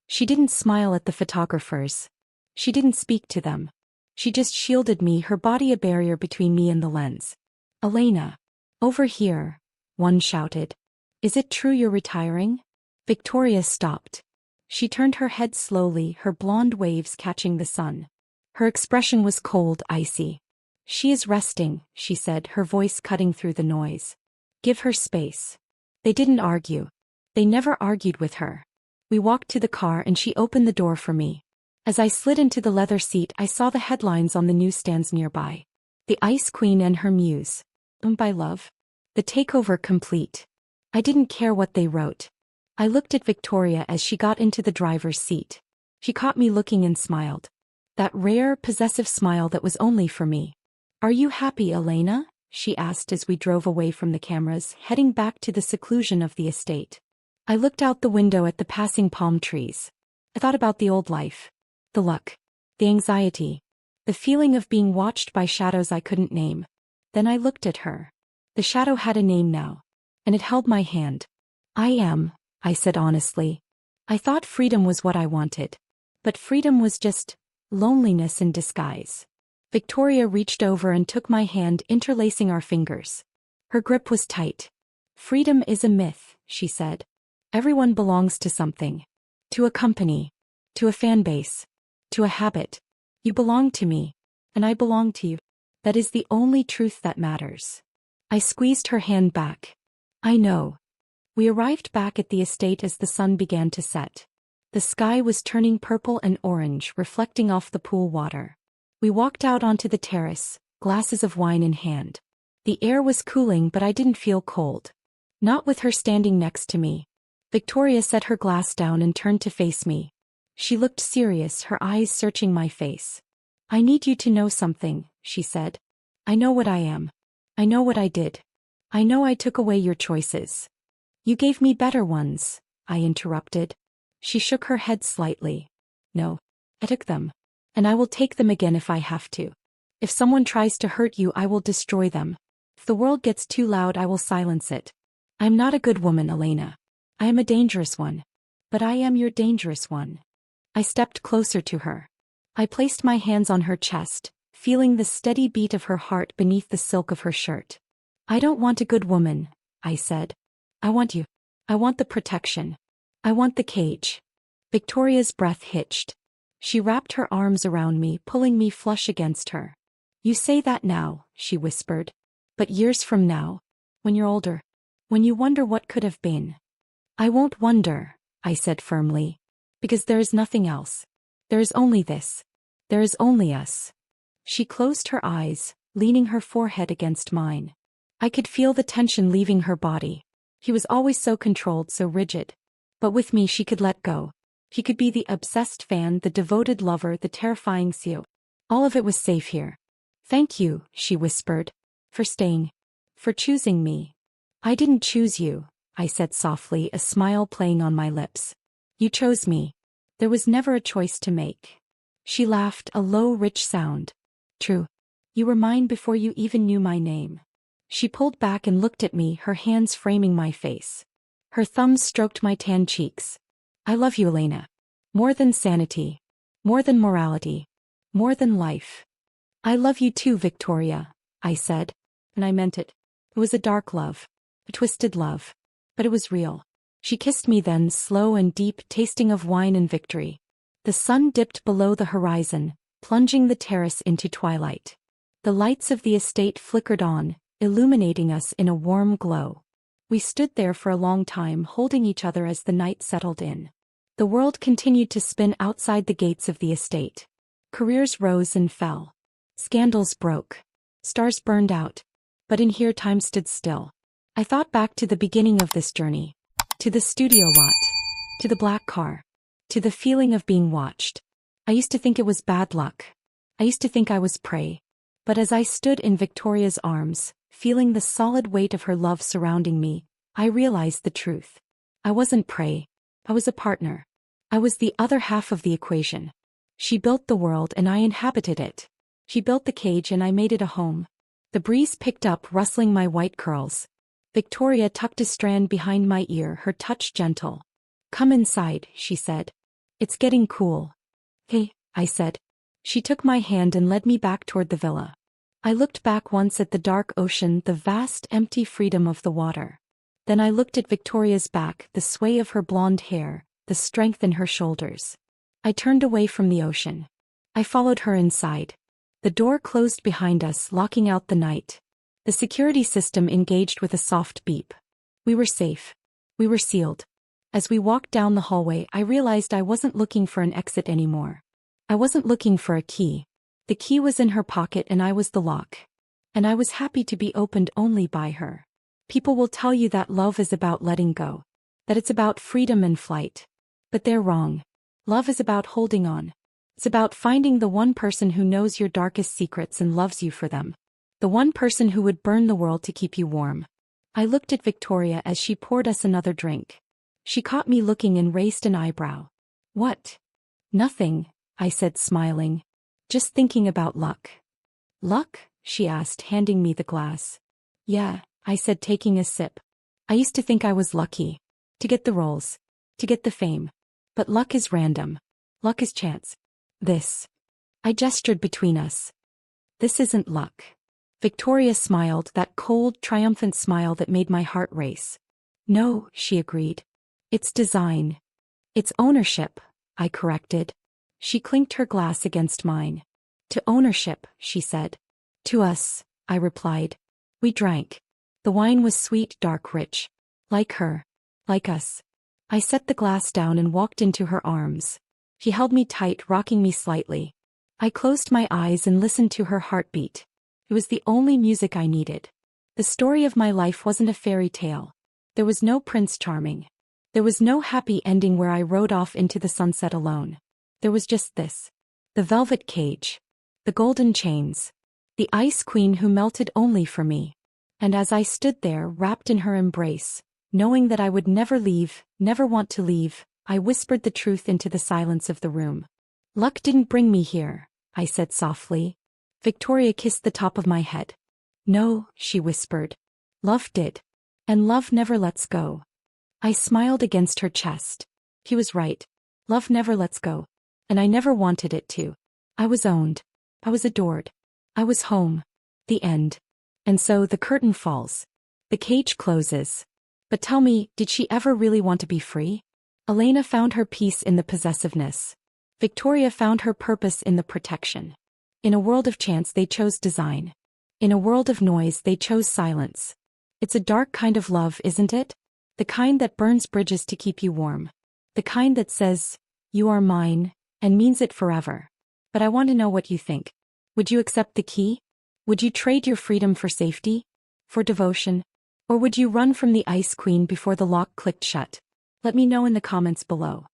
She didn't smile at the photographers. She didn't speak to them. She just shielded me, her body a barrier between me and the lens. Elena. Over here, one shouted. Is it true you're retiring? Victoria stopped. She turned her head slowly, her blonde waves catching the sun. Her expression was cold, icy. She is resting, she said, her voice cutting through the noise. Give her space. They didn't argue. They never argued with her. We walked to the car and she opened the door for me. As I slid into the leather seat, I saw the headlines on the newsstands nearby. The Ice Queen and her muse. By love. The takeover complete. I didn't care what they wrote. I looked at Victoria as she got into the driver's seat. She caught me looking and smiled. That rare, possessive smile that was only for me. Are you happy, Elena? She asked as we drove away from the cameras, heading back to the seclusion of the estate. I looked out the window at the passing palm trees. I thought about the old life. The luck. The anxiety. The feeling of being watched by shadows I couldn't name. Then I looked at her. The shadow had a name now. And it held my hand. I said honestly. I thought freedom was what I wanted. But freedom was just loneliness in disguise. Victoria reached over and took my hand, interlacing our fingers. Her grip was tight. Freedom is a myth, she said. Everyone belongs to something. To a company. To a fan base. To a habit. You belong to me. And I belong to you. That is the only truth that matters. I squeezed her hand back. I know. We arrived back at the estate as the sun began to set. The sky was turning purple and orange, reflecting off the pool water. We walked out onto the terrace, glasses of wine in hand. The air was cooling, but I didn't feel cold. Not with her standing next to me. Victoria set her glass down and turned to face me. She looked serious, her eyes searching my face. I need you to know something, she said. I know what I am. I know what I did. I know I took away your choices. You gave me better ones, I interrupted. She shook her head slightly. No. I took them. And I will take them again if I have to. If someone tries to hurt you, I will destroy them. If the world gets too loud, I will silence it. I am not a good woman, Elena. I am a dangerous one. But I am your dangerous one. I stepped closer to her. I placed my hands on her chest, feeling the steady beat of her heart beneath the silk of her shirt. I don't want a good woman, I said. I want you. I want the protection. I want the cage. Victoria's breath hitched. She wrapped her arms around me, pulling me flush against her. You say that now, she whispered. But years from now, when you're older, when you wonder what could have been. I won't wonder, I said firmly. Because there is nothing else. There is only this. There is only us. She closed her eyes, leaning her forehead against mine. I could feel the tension leaving her body. He was always so controlled, so rigid. But with me she could let go. He could be the obsessed fan, the devoted lover, the terrifying CEO. All of it was safe here. Thank you, she whispered. For staying. For choosing me. I didn't choose you, I said softly, a smile playing on my lips. You chose me. There was never a choice to make. She laughed, a low, rich sound. True. You were mine before you even knew my name. She pulled back and looked at me, her hands framing my face. Her thumbs stroked my tan cheeks. I love you, Elena. More than sanity. More than morality. More than life. I love you too, Victoria, I said. And I meant it. It was a dark love. A twisted love. But it was real. She kissed me then, slow and deep, tasting of wine and victory. The sun dipped below the horizon, plunging the terrace into twilight. The lights of the estate flickered on, illuminating us in a warm glow. We stood there for a long time, holding each other as the night settled in. The world continued to spin outside the gates of the estate. Careers rose and fell. Scandals broke. Stars burned out. But in here time stood still. I thought back to the beginning of this journey. To the studio lot. To the black car. To the feeling of being watched. I used to think it was bad luck. I used to think I was prey. But as I stood in Victoria's arms, feeling the solid weight of her love surrounding me, I realized the truth. I wasn't prey. I was a partner. I was the other half of the equation. She built the world and I inhabited it. She built the cage and I made it a home. The breeze picked up, rustling my white curls. Victoria tucked a strand behind my ear, her touch gentle. "Come inside," she said. "It's getting cool." "Hey," I said. She took my hand and led me back toward the villa. I looked back once at the dark ocean, the vast empty freedom of the water. Then I looked at Victoria's back, the sway of her blonde hair, the strength in her shoulders. I turned away from the ocean. I followed her inside. The door closed behind us, locking out the night. The security system engaged with a soft beep. We were safe. We were sealed. As we walked down the hallway, I realized I wasn't looking for an exit anymore. I wasn't looking for a key. The key was in her pocket and I was the lock. And I was happy to be opened only by her. People will tell you that love is about letting go. That it's about freedom and flight. But they're wrong. Love is about holding on. It's about finding the one person who knows your darkest secrets and loves you for them. The one person who would burn the world to keep you warm. I looked at Victoria as she poured us another drink. She caught me looking and raised an eyebrow. "What?" "Nothing," I said, smiling. "Just thinking about luck." "Luck?" she asked, handing me the glass. "Yeah," I said, taking a sip. "I used to think I was lucky. To get the roles. To get the fame. But luck is random. Luck is chance. This." I gestured between us. "This isn't luck." Victoria smiled, that cold, triumphant smile that made my heart race. "No," she agreed. "It's design. It's ownership," I corrected. She clinked her glass against mine. "To ownership," she said. "To us," I replied. We drank. The wine was sweet, dark, rich. Like her. Like us. I set the glass down and walked into her arms. She held me tight, rocking me slightly. I closed my eyes and listened to her heartbeat. It was the only music I needed. The story of my life wasn't a fairy tale. There was no Prince Charming. There was no happy ending where I rode off into the sunset alone. There was just this. The velvet cage. The golden chains. The ice queen who melted only for me. And as I stood there, wrapped in her embrace, knowing that I would never leave, never want to leave, I whispered the truth into the silence of the room. "Luck didn't bring me here," I said softly. Victoria kissed the top of my head. "No," she whispered. "Love did. And love never lets go." I smiled against her chest. He was right. Love never lets go. And I never wanted it to. I was owned. I was adored. I was home. The end. And so the curtain falls. The cage closes. But tell me, did she ever really want to be free? Elena found her peace in the possessiveness. Victoria found her purpose in the protection. In a world of chance, they chose design. In a world of noise, they chose silence. It's a dark kind of love, isn't it? The kind that burns bridges to keep you warm. The kind that says, "You are mine," and means it forever. But I want to know what you think. Would you accept the key? Would you trade your freedom for safety? For devotion? Or would you run from the Ice Queen before the lock clicked shut? Let me know in the comments below.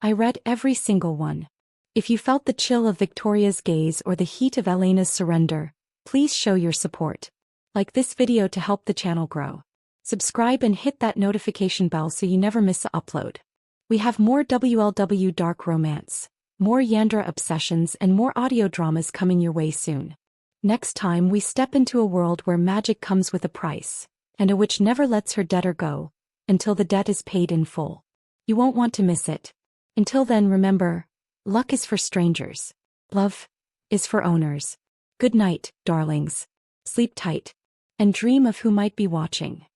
I read every single one. If you felt the chill of Victoria's gaze or the heat of Elena's surrender, please show your support. Like this video to help the channel grow. Subscribe and hit that notification bell so you never miss an upload. We have more WLW Dark Romance, more Yandere obsessions and more audio dramas coming your way soon. Next time we step into a world where magic comes with a price, and a witch never lets her debtor go, until the debt is paid in full. You won't want to miss it. Until then, remember, luck is for strangers. Love is for owners. Good night, darlings. Sleep tight. And dream of who might be watching.